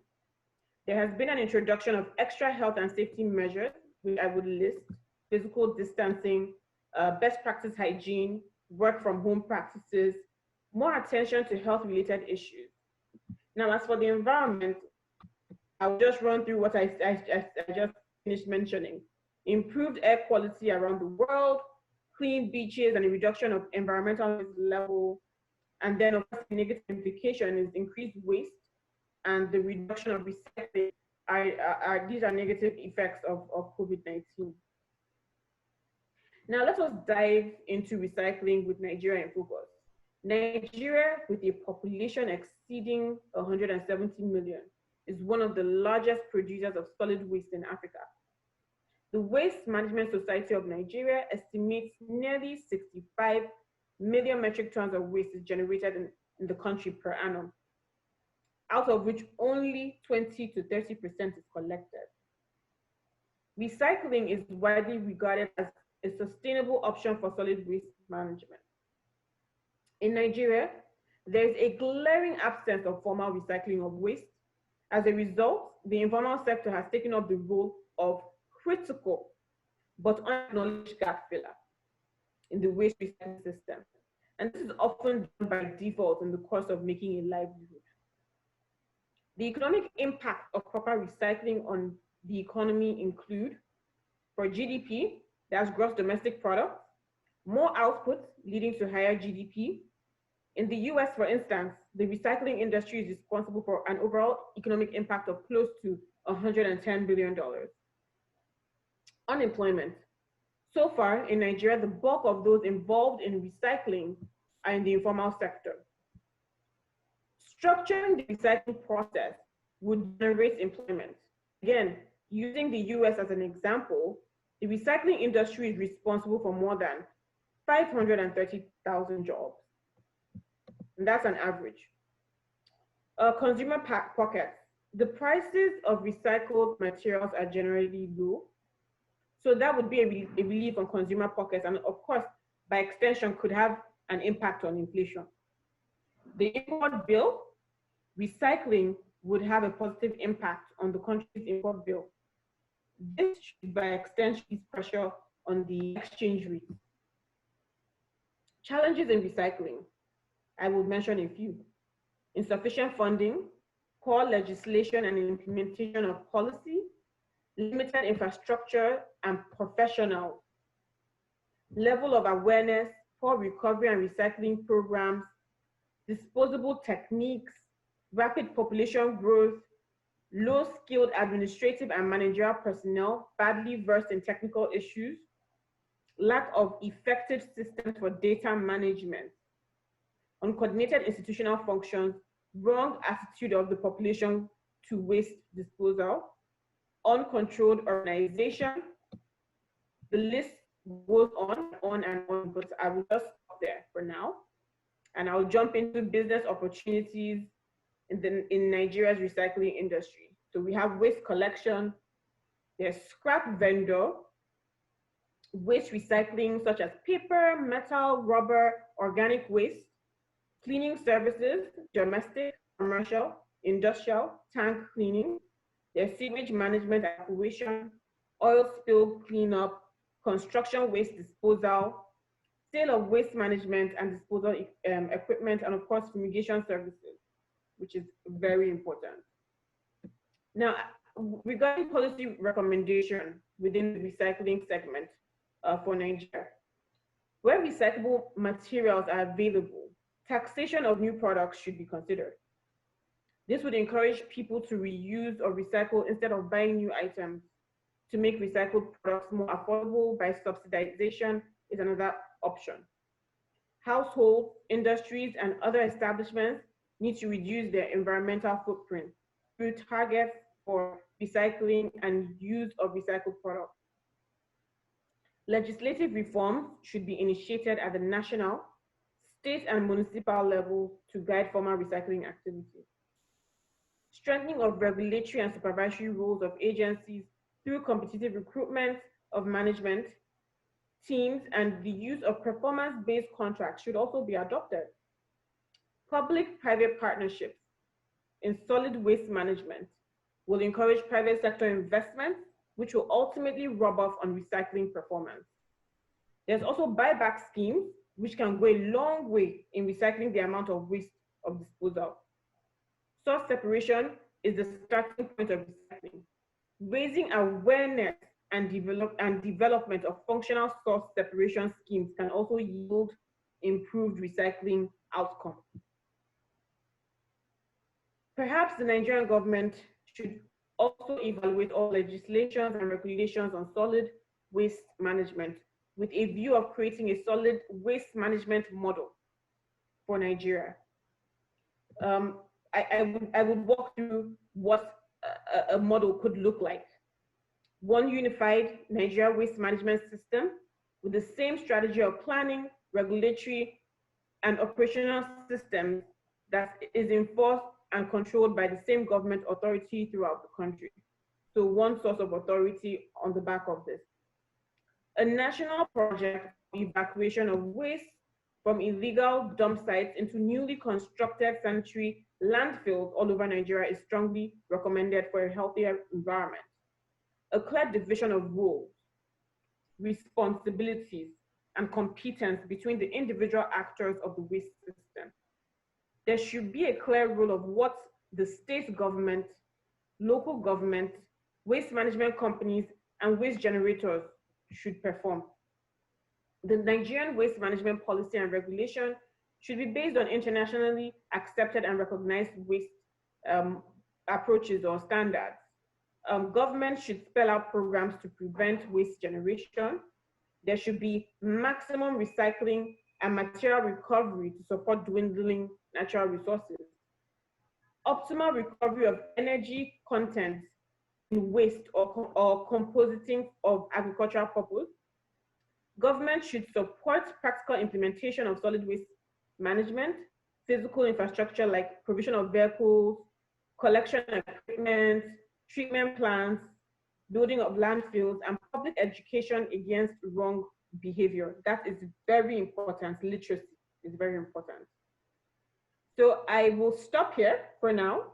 Speaker 4: There has been an introduction of extra health and safety measures, which I would list: physical distancing, best practice hygiene, work from home practices, more attention to health-related issues. Now, as for the environment, I'll just run through what I just finished mentioning. Improved air quality around the world, clean beaches, and a reduction of environmental level. And then, of course, the negative implication is increased waste and the reduction of recycling these are negative effects of COVID-19. Now let us dive into recycling with Nigeria in focus. Nigeria, with a population exceeding 170 million, is one of the largest producers of solid waste in Africa. The Waste Management Society of Nigeria estimates nearly 65 million metric tons of waste is generated in the country per annum, out of which only 20 to 30% is collected. Recycling is widely regarded as a sustainable option for solid waste management. In Nigeria, there is a glaring absence of formal recycling of waste. As a result, the informal sector has taken up the role of critical but unacknowledged gap filler in the waste recycling system. And this is often done by default in the course of making a livelihood. The economic impact of proper recycling on the economy include, for GDP, that's gross domestic product, more output leading to higher GDP. In the US, for instance, the recycling industry is responsible for an overall economic impact of close to $110 billion. Unemployment. So far in Nigeria, the bulk of those involved in recycling are in the informal sector. Structuring the recycling process would generate employment. Again, using the US as an example, the recycling industry is responsible for more than 530,000 jobs. And that's an average. Consumer pockets. The prices of recycled materials are generally low. So that would be a relief on consumer pockets, and of course, by extension, could have an impact on inflation. The import bill, recycling would have a positive impact on the country's import bill. This should, by extension, ease pressure on the exchange rate. Challenges in recycling. I will mention a few. Insufficient funding, poor legislation and implementation of policy, limited infrastructure and professionals, level of awareness, poor recovery and recycling programs, disposable techniques, rapid population growth, low-skilled administrative and managerial personnel, badly versed in technical issues, lack of effective systems for data management, uncoordinated institutional functions, wrong attitude of the population to waste disposal, uncontrolled organization. The list goes on and on, but I will just stop there for now. And I'll jump into business opportunities in Nigeria's recycling industry. So we have waste collection, there's scrap vendor, waste recycling such as paper, metal, rubber, organic waste, cleaning services, domestic, commercial, industrial, tank cleaning, there's sewage management and evacuation, oil spill cleanup, construction waste disposal, sale of waste management and disposal equipment, and of course, fumigation services, which is very important. Now, regarding policy recommendation within the recycling segment for Nigeria, where recyclable materials are available, taxation of new products should be considered. This would encourage people to reuse or recycle instead of buying new items. To make recycled products more affordable by subsidization is another option. Households, industries, and other establishments need to reduce their environmental footprint through targets for recycling and use of recycled products. Legislative reforms should be initiated at the national, state, and municipal level to guide formal recycling activities. Strengthening of regulatory and supervisory roles of agencies through competitive recruitment of management teams and the use of performance-based contracts should also be adopted. Public-private partnerships in solid waste management will encourage private sector investment, which will ultimately rub off on recycling performance. There's also buyback schemes, which can go a long way in recycling the amount of waste of disposal. Source separation is the starting point of recycling. Raising awareness and development of functional source separation schemes can also yield improved recycling outcomes. Perhaps the Nigerian government should Also evaluate all legislations and regulations on solid waste management with a view of creating a solid waste management model for Nigeria. I would walk through what a model could look like. One unified Nigeria waste management system with the same strategy of planning, regulatory, and operational systems that is enforced and controlled by the same government authority throughout the country. So one source of authority on the back of this. A national project for evacuation of waste from illegal dump sites into newly constructed sanitary landfills all over Nigeria is strongly recommended for a healthier environment. A clear division of roles, responsibilities, and competence between the individual actors of the waste system. There should be a clear role of what the state government, local government, waste management companies, and waste generators should perform. The Nigerian waste management policy and regulation should be based on internationally accepted and recognized waste approaches or standards. Government should spell out programs to prevent waste generation. There should be maximum recycling and material recovery to support dwindling natural resources. Optimal recovery of energy content in waste or compositing of agricultural purpose. Government should support practical implementation of solid waste management, physical infrastructure like provision of vehicles, collection equipment, treatment plants, building of landfills, and public education against wrong behavior. That is very important. Literacy is very important. So I will stop here for now,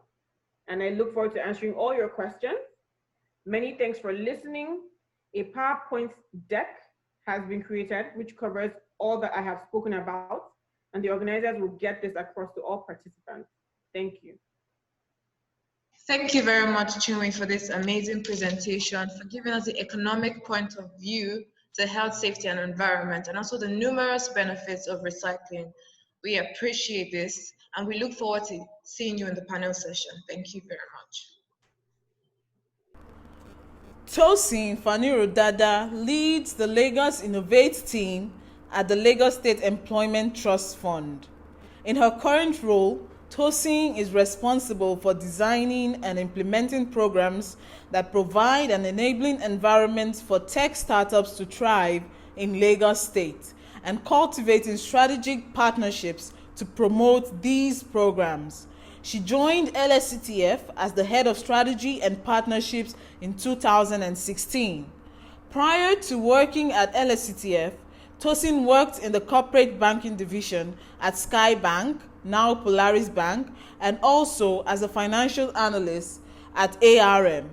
Speaker 4: and I look forward to answering all your questions. Many thanks for listening. A PowerPoint deck has been created, which covers all that I have spoken about, and the organizers will get this across to all participants. Thank you.
Speaker 2: Thank you very much, Chinwe, for this amazing presentation, for giving us the economic point of view to health, safety, and environment, and also the numerous benefits of recycling. We appreciate this, and we look forward to seeing you in the panel session. Thank you very much.
Speaker 1: Tosin Faniro-Dada leads the Lagos Innovate team at the Lagos State Employment Trust Fund. In her current role, Tosin is responsible for designing and implementing programs that provide an enabling environment for tech startups to thrive in Lagos State and cultivating strategic partnerships to promote these programs. She joined LSETF as the head of strategy and partnerships in 2016. Prior to working at LSETF, Tosin worked in the corporate banking division at Sky Bank, now Polaris Bank, and also as a financial analyst at ARM.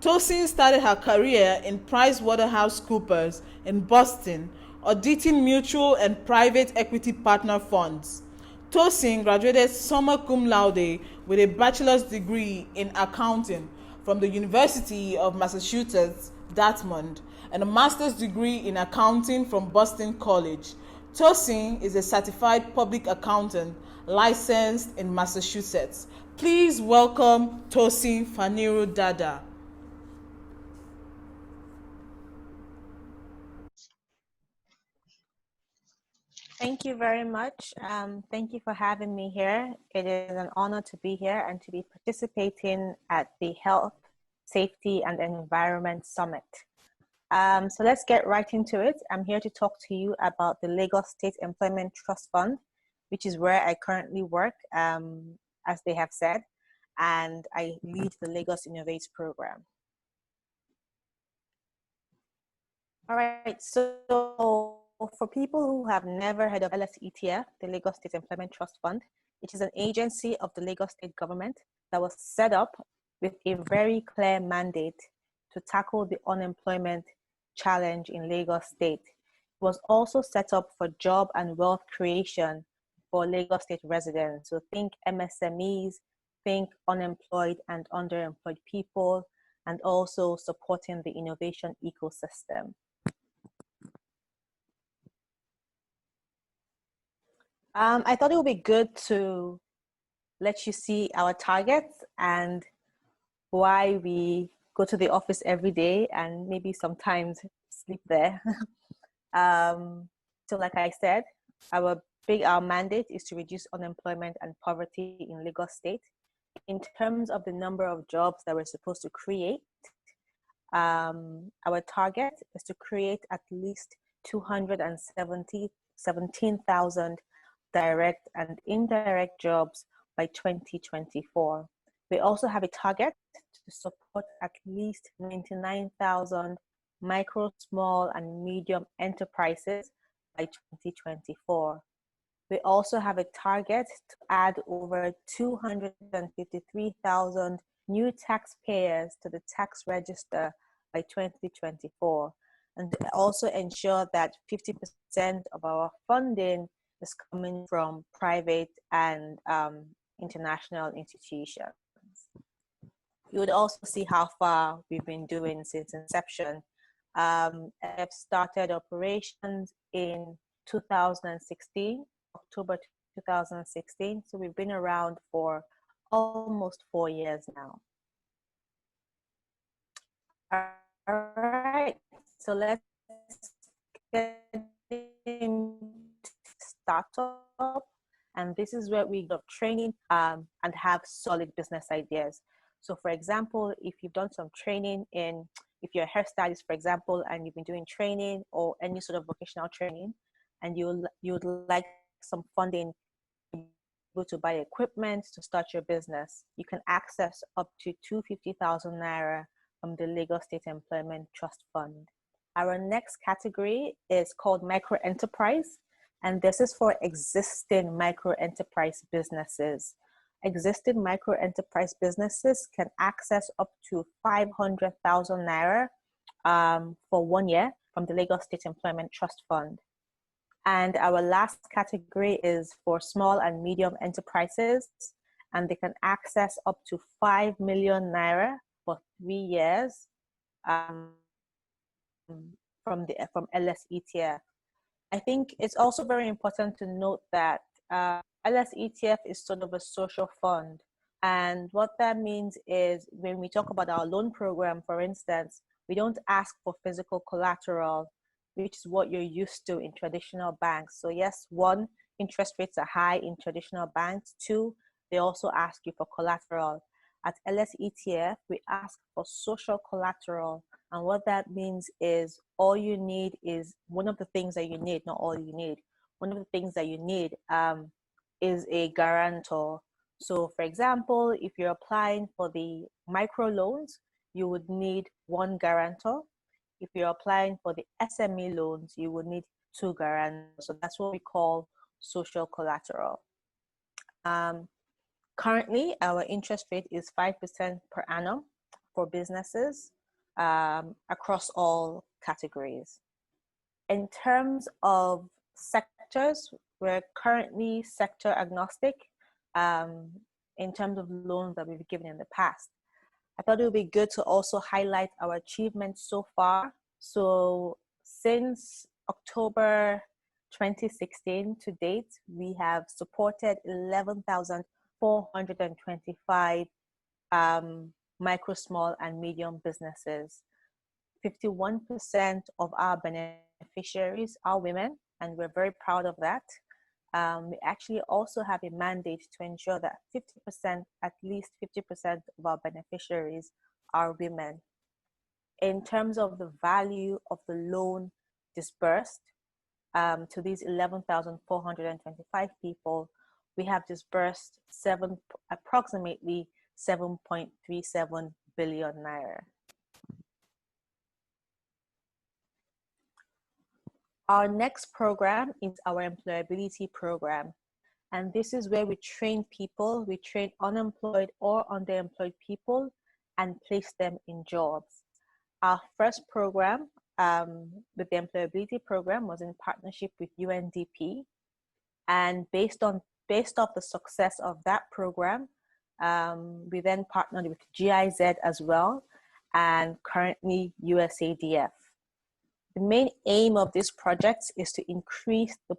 Speaker 1: Tosin started her career in PricewaterhouseCoopers in Boston, auditing mutual and private equity partner funds. Tosin graduated summa cum laude with a bachelor's degree in accounting from the University of Massachusetts, Dartmouth, and a master's degree in accounting from Boston College. Tosin is a certified public accountant licensed in Massachusetts. Please welcome Tosin Faniro-Dada.
Speaker 5: Thank you very much. Thank you for having me here. It is an honor to be here and to be participating at the Health, Safety and Environment Summit. So let's get right into it. I'm here to talk to you about the Lagos State Employment Trust Fund, which is where I currently work, as they have said, and I lead the Lagos Innovates program. All right, so for people who have never heard of LSETF, the Lagos State Employment Trust Fund, it is an agency of the Lagos State government that was set up with a very clear mandate to tackle the unemployment challenge in Lagos State. It was also set up for job and wealth creation for Lagos State residents. So think MSMEs, think unemployed and underemployed people, and also supporting the innovation ecosystem. I thought it would be good to let you see our targets and why we go to the office every day and maybe sometimes sleep there. So like I said, our mandate is to reduce unemployment and poverty in Lagos State. In terms of the number of jobs that we're supposed to create, our target is to create at least 217,000 direct and indirect jobs by 2024. We also have a target to support at least 99,000 micro, small, and medium enterprises by 2024. We also have a target to add over 253,000 new taxpayers to the tax register by 2024, and also ensure that 50% of our funding is coming from private and international institutions. You would also see how far we've been doing since inception. I've started operations in 2016, October 2016. So we've been around for almost 4 years now. All right, so let's get into startup. And this is where we go training and have solid business ideas. So for example, if you've done some training if you're a hairstylist, for example, and you've been doing training or any sort of vocational training, and you would like some funding to buy equipment to start your business, you can access up to 250,000 Naira from the Lagos State Employment Trust Fund. Our next category is called micro enterprise, and this is for existing micro enterprise businesses. Existing micro enterprise businesses can access up to 500,000 Naira for 1 year from the Lagos State Employment Trust Fund. And our last category is for small and medium enterprises, and they can access up to 5 million Naira for 3 years from LSETF. I think it's also very important to note that LSETF is sort of a social fund. And what that means is when we talk about our loan program, for instance, we don't ask for physical collateral, which is what you're used to in traditional banks. So yes, 1, interest rates are high in traditional banks. 2, they also ask you for collateral. At LSETF, we ask for social collateral. And what that means is all you need is one of the things that you need, not all you need. One of the things that you need is a guarantor. So for example, if you're applying for the micro loans, you would need 1 guarantor. If you're applying for the SME loans, you would need 2 guarantors. So that's what we call social collateral. Currently, our interest rate is 5% per annum for businesses across all categories. In terms of sectors, we're currently sector agnostic in terms of loans that we've given in the past. I thought it would be good to also highlight our achievements so far. So since October 2016 to date, we have supported 11,425 micro, small, and medium businesses. 51% of our beneficiaries are women, and we're very proud of that. We actually also have a mandate to ensure that 50%, at least 50% of our beneficiaries are women. In terms of the value of the loan disbursed to these 11,425 people, we have disbursed approximately 7.37 billion Naira. Our next program is our employability program. And this is where we train people, we train unemployed or underemployed people and place them in jobs. Our first program with the employability program was in partnership with UNDP. And based off the success of that program, we then partnered with GIZ as well, and currently USADF. The main aim of this project is to increase the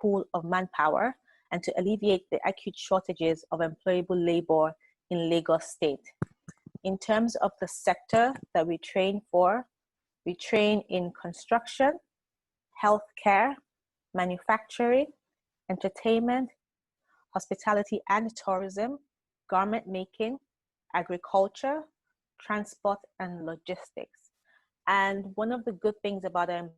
Speaker 5: pool of manpower and to alleviate the acute shortages of employable labor in Lagos State. In terms of the sector that we train for, we train in construction, healthcare, manufacturing, entertainment, hospitality and tourism, garment making, agriculture, transport, and logistics. And one of the good things about our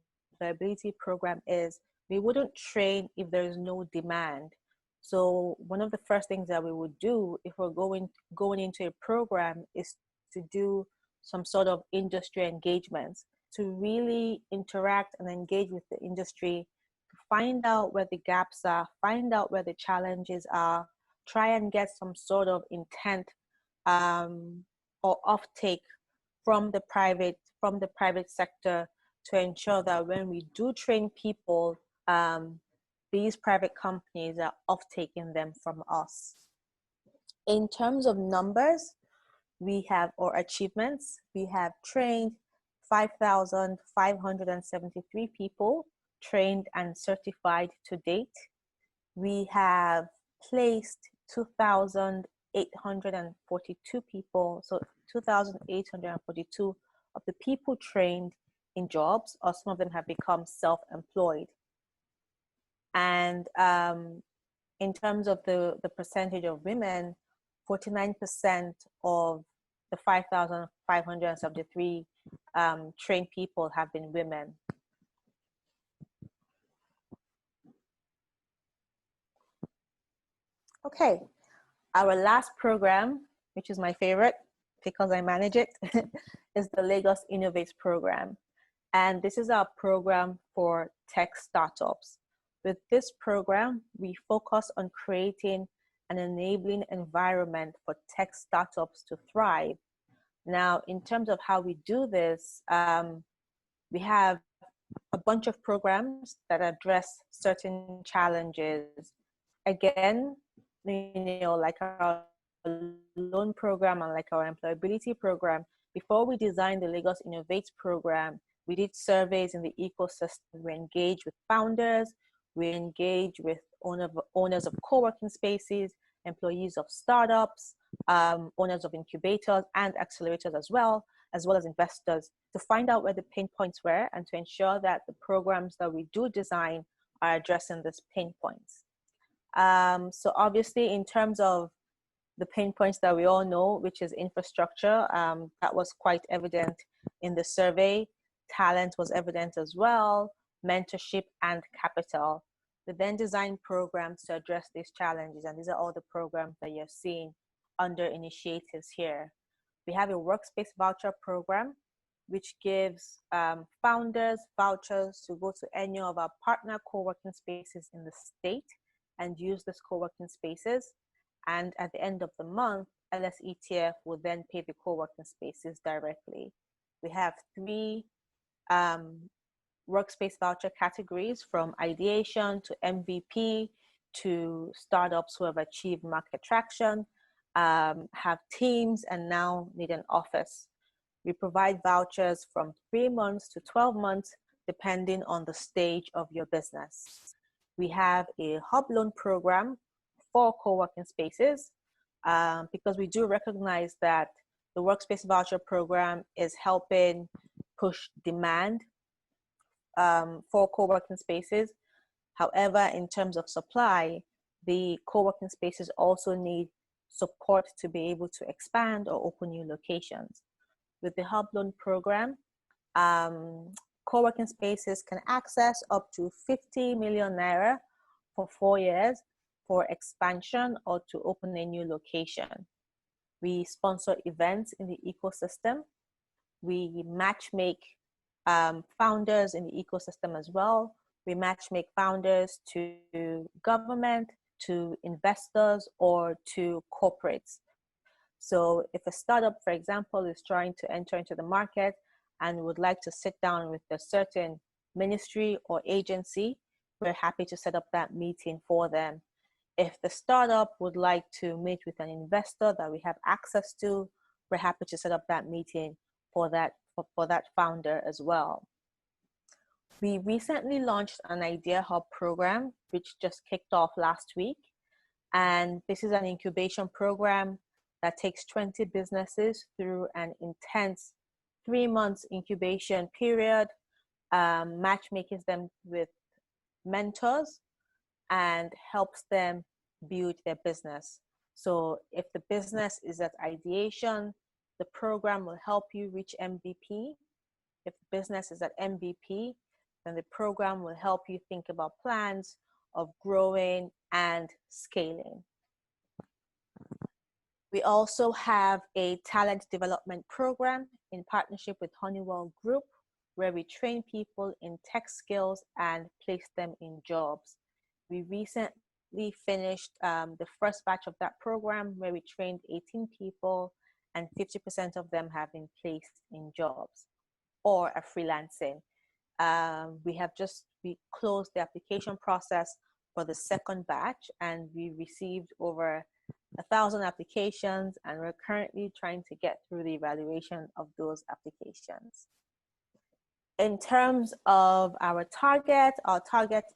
Speaker 5: employability program is we wouldn't train if there is no demand. So one of the first things that we would do if we're going into a program is to do some sort of industry engagements, to really interact and engage with the industry, to find out where the gaps are, find out where the challenges are, try and get some sort of intent or offtake from the private sector to ensure that when we do train people, these private companies are off-taking them from us. In terms of numbers, or achievements, we have trained 5,573 people, trained and certified to date. We have placed 2,842 people, so 2,842 of the people trained in jobs, or some of them have become self-employed. And in terms of the percentage of women, 49% of the 5,573 trained people have been women. Okay, our last program, which is my favorite because I manage it, is the Lagos Innovates program. And this is our program for tech startups. With this program, we focus on creating an enabling environment for tech startups to thrive. Now, in terms of how we do this, we have a bunch of programs that address certain challenges. Again, like our loan program and like our employability program, before we designed the Lagos Innovates program, we did surveys in the ecosystem. We engaged with founders, we engage with owners of co-working spaces, employees of startups, owners of incubators and accelerators as well as investors, to find out where the pain points were and to ensure that the programs that we do design are addressing these pain points. So obviously, in terms of the pain points that we all know, which is infrastructure, that was quite evident in the survey. Talent was evident as well, mentorship and capital. We then designed programs to address these challenges, and these are all the programs that you're seeing under initiatives here. We have a workspace voucher program, which gives founders vouchers to go to any of our partner co-working spaces in the state and use these co-working spaces. And at the end of the month, LSETF will then pay the co-working spaces directly. We have 3 workspace voucher categories, from ideation to MVP to startups who have achieved market traction, have teams, and now need an office. We provide vouchers from 3 months to 12 months, depending on the stage of your business. We have a hub loan program for co-working spaces, because we do recognize that the workspace voucher program is helping push demand for co-working spaces. However, in terms of supply, the co-working spaces also need support to be able to expand or open new locations. With the hub loan program, co-working spaces can access up to 50 million naira for 4 years for expansion or to open a new location. We sponsor events in the ecosystem. We match make founders in the ecosystem as well. We match make founders to government, to investors, or to corporates. So if a startup, for example, is trying to enter into the market and would like to sit down with a certain ministry or agency, we're happy to set up that meeting for them. If the startup would like to meet with an investor that we have access to, we're happy to set up that meeting for that founder as well. We recently launched an Idea Hub program, which just kicked off last week. And this is an incubation program that takes 20 businesses through an intense 3 months incubation period, matchmakes them with mentors, and helps them build their business. So if the business is at ideation, the program will help you reach MVP. If the business is at MVP, then the program will help you think about plans of growing and scaling. We also have a talent development program in partnership with Honeywell Group, where we train people in tech skills and place them in jobs. We recently finished the first batch of that program, where we trained 18 people, and 50% of them have been placed in jobs or are freelancing. We closed the application process for the second batch, and we received over 1,000 applications, and we're currently trying to get through the evaluation of those applications. In terms of our target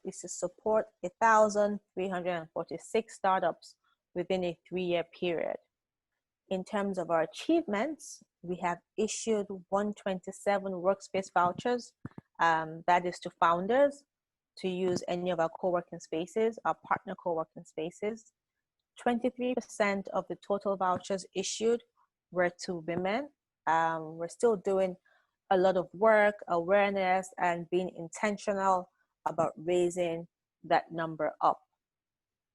Speaker 5: is to support 1,346 startups within a 3-year period. In terms of our achievements, we have issued 127 workspace vouchers, that is to founders, to use any of our co-working spaces, our partner co-working spaces. 23% of the total vouchers issued were to women. We're still doing a lot of work, awareness, and being intentional about raising that number up.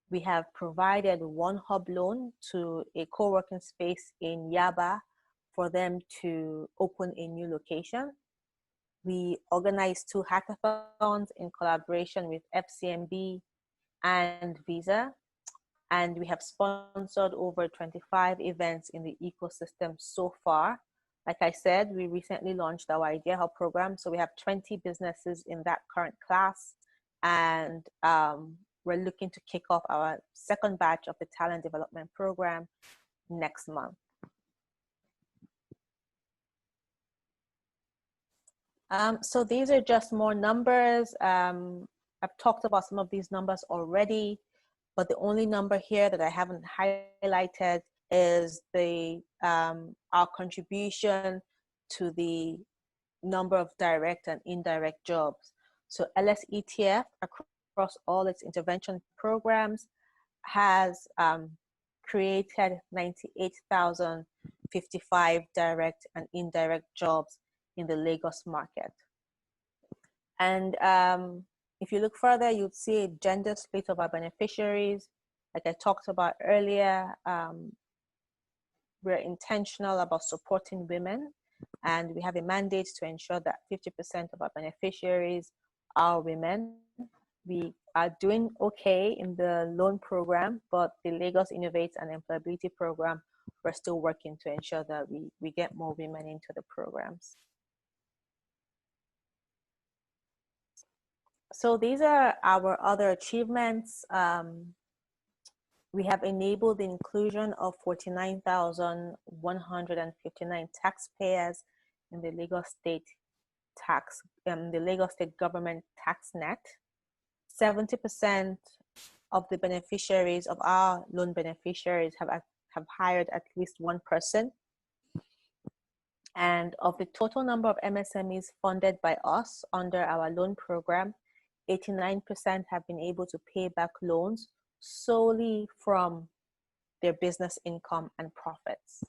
Speaker 5: We have provided 1 hub loan to a co-working space in Yaba for them to open a new location. We organized 2 hackathons in collaboration with FCMB and Visa, and we have sponsored over 25 events in the ecosystem so far. Like I said, we recently launched our Idea Hub program, so we have 20 businesses in that current class, and we're looking to kick off our second batch of the talent development program next month. So these are just more numbers. I've talked about some of these numbers already, but the only number here that I haven't highlighted is our contribution to the number of direct and indirect jobs. So LSETF, across all its intervention programs, has created 98,055 direct and indirect jobs in the Lagos market. And if you look further, you'd see a gender split of our beneficiaries. Like I talked about earlier, we're intentional about supporting women, and we have a mandate to ensure that 50% of our beneficiaries are women. We are doing okay in the loan program, but the Lagos Innovates and Employability program, we're still working to ensure that we get more women into the programs. So these are our other achievements. We have enabled the inclusion of 49,159 taxpayers in the Lagos State government tax net. 70% of the beneficiaries of our loan beneficiaries have hired at least 1 person. And of the total number of MSMEs funded by us under our loan program, 89% have been able to pay back loans solely from their business income and profits.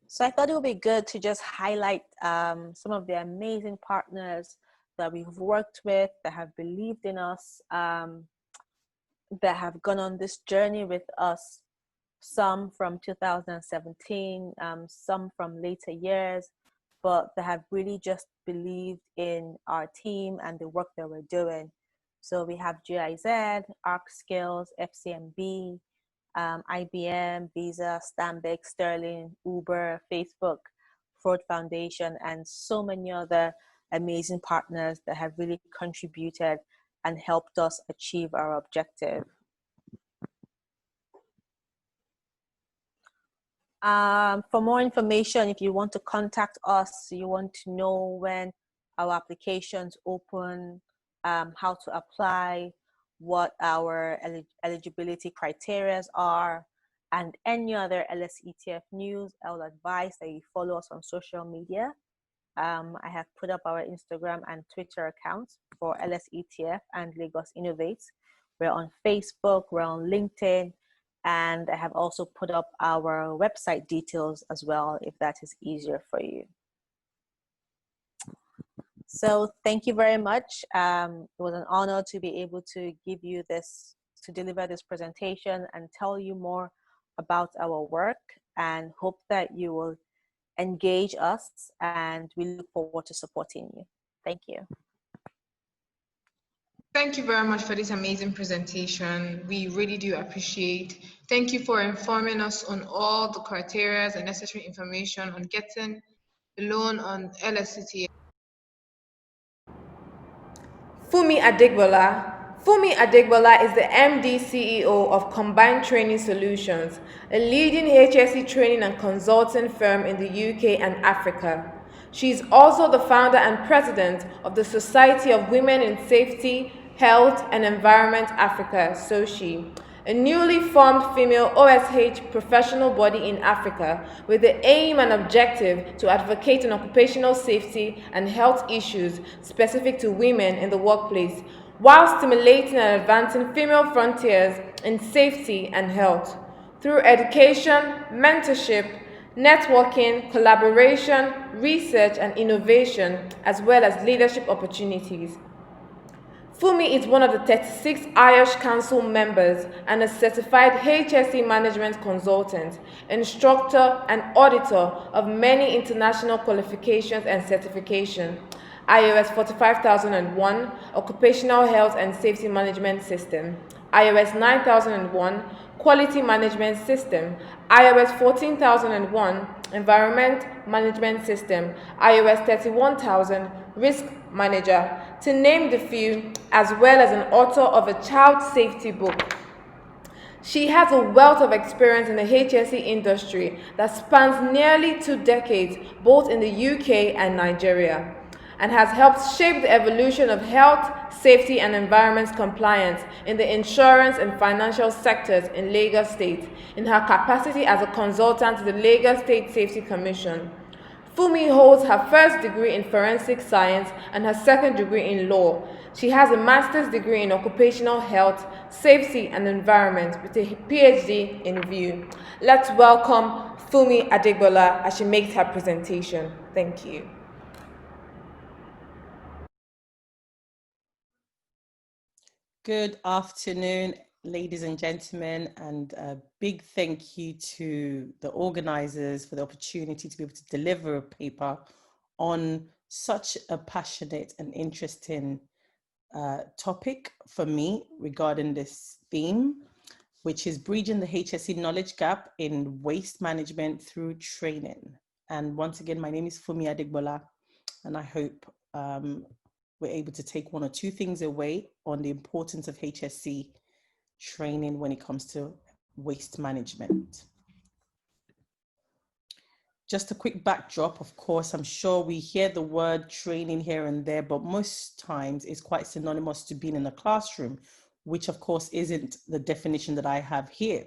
Speaker 5: So I thought it would be good to just highlight some of the amazing partners that we've worked with, that have believed in us, that have gone on this journey with us, some from 2017, some from later years, but that have really just believed in our team and the work that we're doing. So we have GIZ, ARC Skills, FCMB, IBM, Visa, Stanbic, Sterling, Uber, Facebook, Ford Foundation, and so many other amazing partners that have really contributed and helped us achieve our objective. For more information, if you want to contact us, you want to know when our applications open, how to apply, what our eligibility criteria are, and any other LSETF news, I would advise that you follow us on social media. I have put up our Instagram and Twitter accounts for LSETF and Lagos Innovates. We're on Facebook, we're on LinkedIn, and I have also put up our website details as well, if that is easier for you. So thank you very much. It was an honor to be able to give you this, to deliver this presentation and tell you more about our work, and hope that you will engage us, and we look forward to supporting you. Thank you.
Speaker 2: Thank you very much for this amazing presentation. We really do appreciate. Thank you for informing us on all the criteria and necessary information on getting a loan on LSETF.
Speaker 6: Funmi Adegbola. Funmi Adegbola is the MD CEO of Combined Training Solutions, a leading HSE training and consulting firm in the UK and Africa. She is also the founder and president of the Society of Women in Safety, Health and Environment Africa, SOCHI, a newly formed female OSH professional body in Africa with the aim and objective to advocate on occupational safety and health issues specific to women in the workplace, while stimulating and advancing female frontiers in safety and health through education, mentorship, networking, collaboration, research and innovation, as well as leadership opportunities. Funmi is one of the 36 IOSH Council members and a certified HSE management consultant, instructor and auditor of many international qualifications and certification. iOS 45001, Occupational Health and Safety Management System, iOS 9001, Quality Management System, iOS 14001, Environment Management System, iOS 31000, Risk Manager, to name the few, as well as an author of a child safety book. She has a wealth of experience in the HSE industry that spans nearly 2 decades, both in the UK and Nigeria, and has helped shape the evolution of health, safety and environment compliance in the insurance and financial sectors in Lagos State in her capacity as a consultant to the Lagos State Safety Commission. Funmi holds her first degree in forensic science and her second degree in law. She has a master's degree in occupational health, safety and environment with a PhD in view. Let's welcome Funmi Adegbola as she makes her presentation. Thank you.
Speaker 1: Good afternoon, ladies and gentlemen, and a big thank you to the organizers for the opportunity to be able to deliver a paper on such a passionate and interesting topic for me regarding this theme, which is bridging the HSE knowledge gap in waste management through training. And once again, my name is Funmi Adegbola, and I hope we're able to take 1 or 2 things away on the importance of HSE training when it comes to waste management. Just a quick backdrop, of course, I'm sure we hear the word training here and there, but most times it's quite synonymous to being in a classroom, which of course isn't the definition that I have here.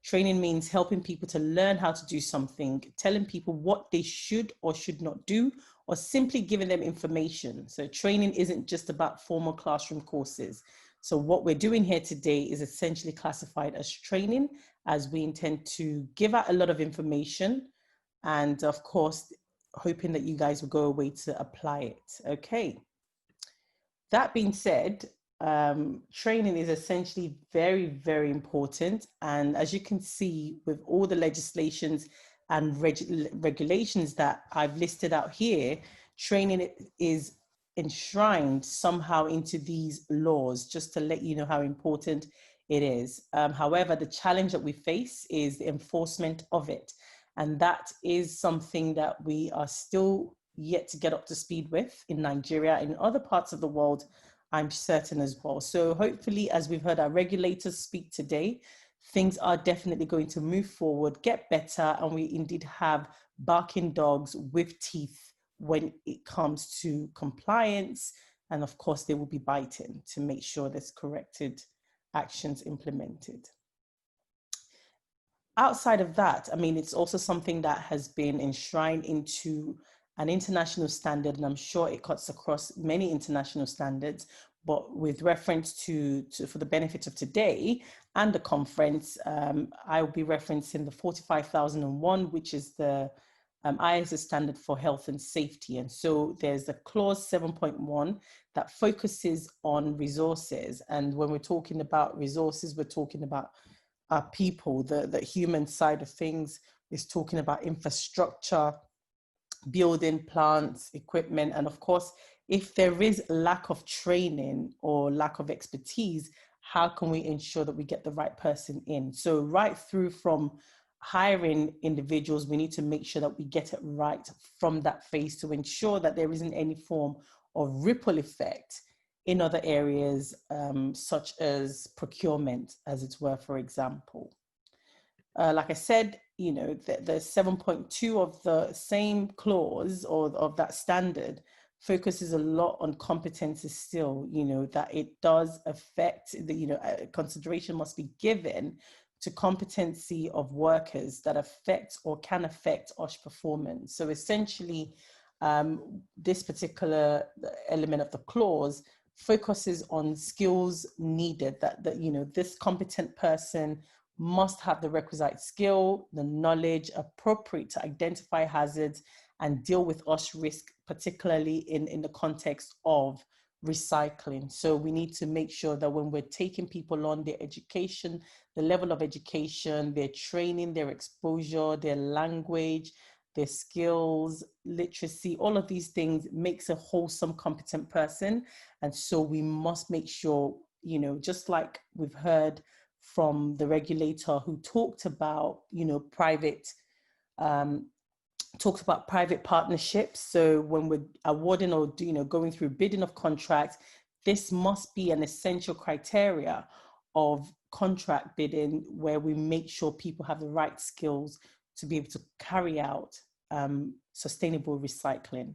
Speaker 1: Training means helping people to learn how to do something, telling people what they should or should not do, or simply giving them information. So training isn't just about formal classroom courses. So what we're doing here today is essentially classified as training, as we intend to give out a lot of information and of course, hoping that you guys will go away to apply it. Okay. That being said, training is essentially very, very important. And as you can see with all the legislations and regulations that I've listed out here, training is enshrined somehow into these laws, just to let you know how important it is. However, the challenge that we face is the enforcement of it. And that is something that we are still yet to get up to speed with in Nigeria and in other parts of the world, I'm certain as well. So hopefully, as we've heard our regulators speak today, things are definitely going to move forward, get better, and we indeed have barking dogs with teeth when it comes to compliance And of course, they will be biting to make sure there's corrected actions implemented. Outside of that, I mean, it's also something that has been enshrined into an international standard, and I'm sure it cuts across many international standards, but with reference to for the benefit of today and the conference, I will be referencing the 45001, which is the ISO standard for health and safety. And so there's a clause 7.1 that focuses on resources. And when we're talking about resources, we're talking about our people. The human side of things is talking about infrastructure, building plants, equipment, and of course, if there is lack of training or lack of expertise, how can we ensure that we get the right person in? So right through from hiring individuals, we need to make sure that we get it right from that phase to ensure that there isn't any form of ripple effect in other areas, such as procurement, as it were, for example. Like I said, you know, the 7.2 of the same clause or of that standard focuses a lot on competencies still, you know, that it does affect the, you know, consideration must be given to competency of workers that affect or can affect OSH performance. So essentially, this particular element of the clause focuses on skills needed, that you know, this competent person must have the requisite skill, the knowledge appropriate to identify hazards and deal with OSH risk, particularly in the context of recycling. So we need to make sure that when we're taking people on, their education, the level of education, their training, their exposure, their language, their skills, literacy, all of these things makes a wholesome, competent person. And so we must make sure, you know, just like we've heard from the regulator who talked about, you know, private partnerships. So when we're awarding or, you know, going through bidding of contracts, this must be an essential criteria of contract bidding, where we make sure people have the right skills to be able to carry out sustainable recycling.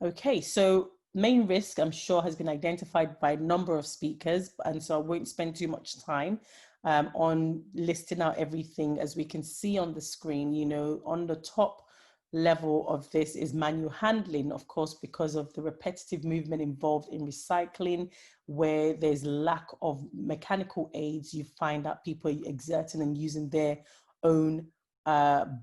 Speaker 1: Okay, so main risk, I'm sure, has been identified by a number of speakers, and so I won't spend too much time on listing out everything. As we can see on the screen, you know, on the top level of this is manual handling, of course, because of the repetitive movement involved in recycling, where there's lack of mechanical aids. You find that people are exerting and using their own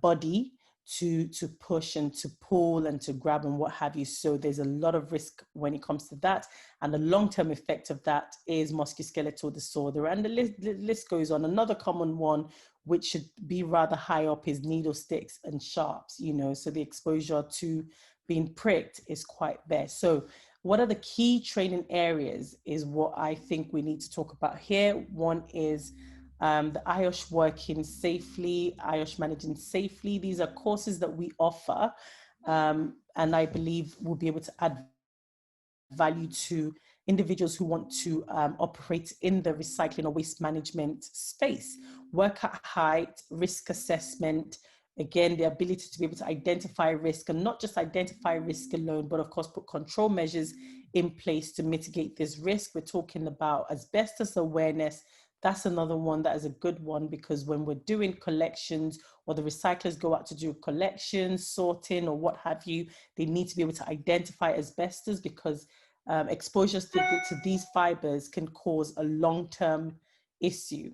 Speaker 1: body to push and to pull and to grab and what have you. So there's a lot of risk when it comes to that. And the long-term effect of that is musculoskeletal disorder. And the list goes on. Another common one, which should be rather high up, is needle sticks and sharps, you know, so the exposure to being pricked is quite there. So what are the key training areas is what I think we need to talk about here. One is the IOSH working safely, IOSH managing safely. These are courses that we offer, and I believe we'll be able to add value to individuals who want to operate in the recycling or waste management space. Work at height, risk assessment, again, the ability to be able to identify risk, and not just identify risk alone, but of course put control measures in place to mitigate this risk. We're talking about asbestos awareness. That's another one that is a good one, because when we're doing collections or the recyclers go out to do collections, sorting or what have you, they need to be able to identify asbestos, because exposures to these fibers can cause a long-term issue.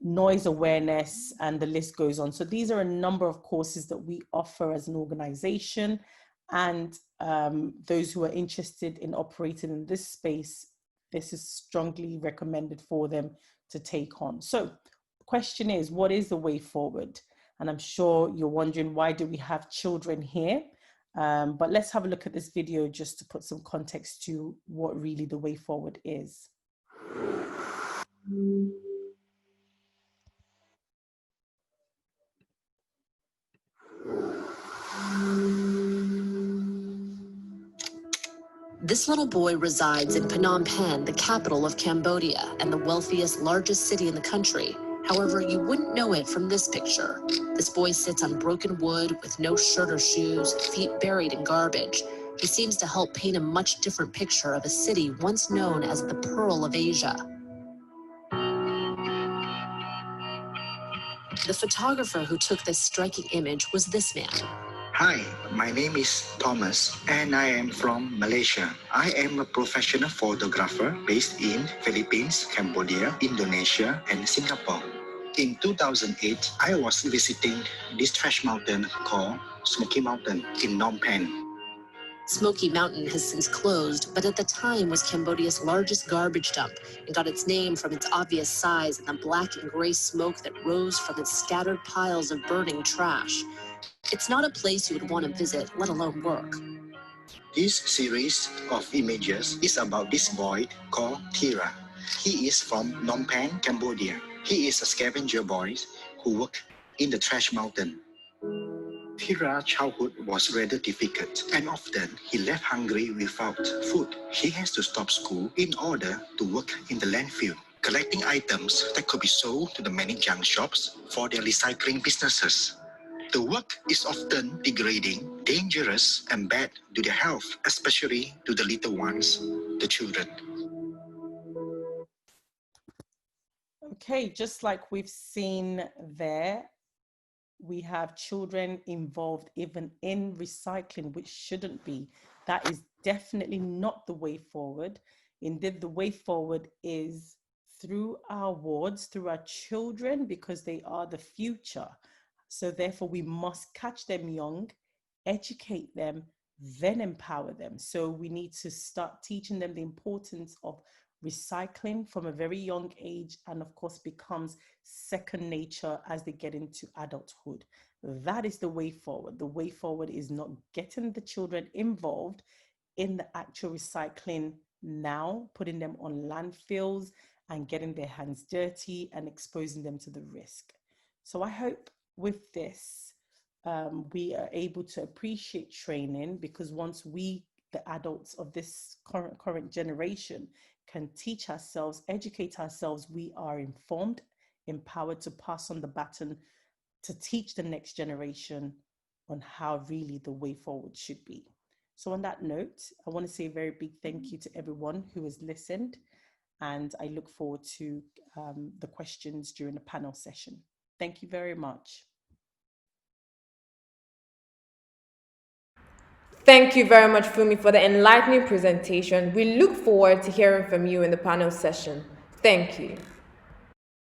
Speaker 1: Noise awareness, and the list goes on. So these are a number of courses that we offer as an organization, and those who are interested in operating in this space, this is strongly recommended for them to take on. So the question is, what is the way forward? And I'm sure you're wondering, why do we have children here? But let's have a look at this video just to put some context to what really the way forward is.
Speaker 7: This little boy resides in Phnom Penh, the capital of Cambodia and the wealthiest, largest city in the country. However, you wouldn't know it from this picture. This boy sits on broken wood with no shirt or shoes, feet buried in garbage. He seems to help paint a much different picture of a city once known as the Pearl of Asia. The photographer who took this striking image was this man.
Speaker 8: Hi, my name is Thomas and I am from Malaysia. I am a professional photographer based in Philippines, Cambodia, Indonesia, and Singapore. In 2008, I was visiting this trash mountain called Smoky Mountain in Phnom Penh.
Speaker 7: Smoky Mountain has since closed, but at the time was Cambodia's largest garbage dump and got its name from its obvious size and the black and gray smoke that rose from its scattered piles of burning trash. It's not a place you would want to visit, let alone work.
Speaker 8: This series of images is about this boy called Thira. He is from Phnom Penh, Cambodia. He is a scavenger boy who worked in the trash mountain. Thira's childhood was rather difficult, and often he left hungry without food. He has to stop school in order to work in the landfill, collecting items that could be sold to the many junk shops for their recycling businesses. The work is often degrading, dangerous, and bad to their health, especially to the little ones, the children.
Speaker 1: Okay, just like we've seen there, we have children involved even in recycling, which shouldn't be. That is definitely not the way forward. Indeed, the way forward is through our wards, through our children, because they are the future. So therefore, we must catch them young, educate them, then empower them. So we need to start teaching them the importance of recycling from a very young age, and of course becomes second nature as they get into adulthood. That is the way forward. The way forward is not getting the children involved in the actual recycling now, putting them on landfills and getting their hands dirty and exposing them to the risk. So I hope with this, we are able to appreciate training, because once we, the adults of this current generation, can teach ourselves, educate ourselves, we are informed, empowered to pass on the baton to teach the next generation on how really the way forward should be. So on that note, I want to say a very big thank you to everyone who has listened, and I look forward to the questions during the panel session. Thank you very much.
Speaker 6: Thank you very much, Funmi, for the enlightening presentation. We look forward to hearing from you in the panel session. Thank you.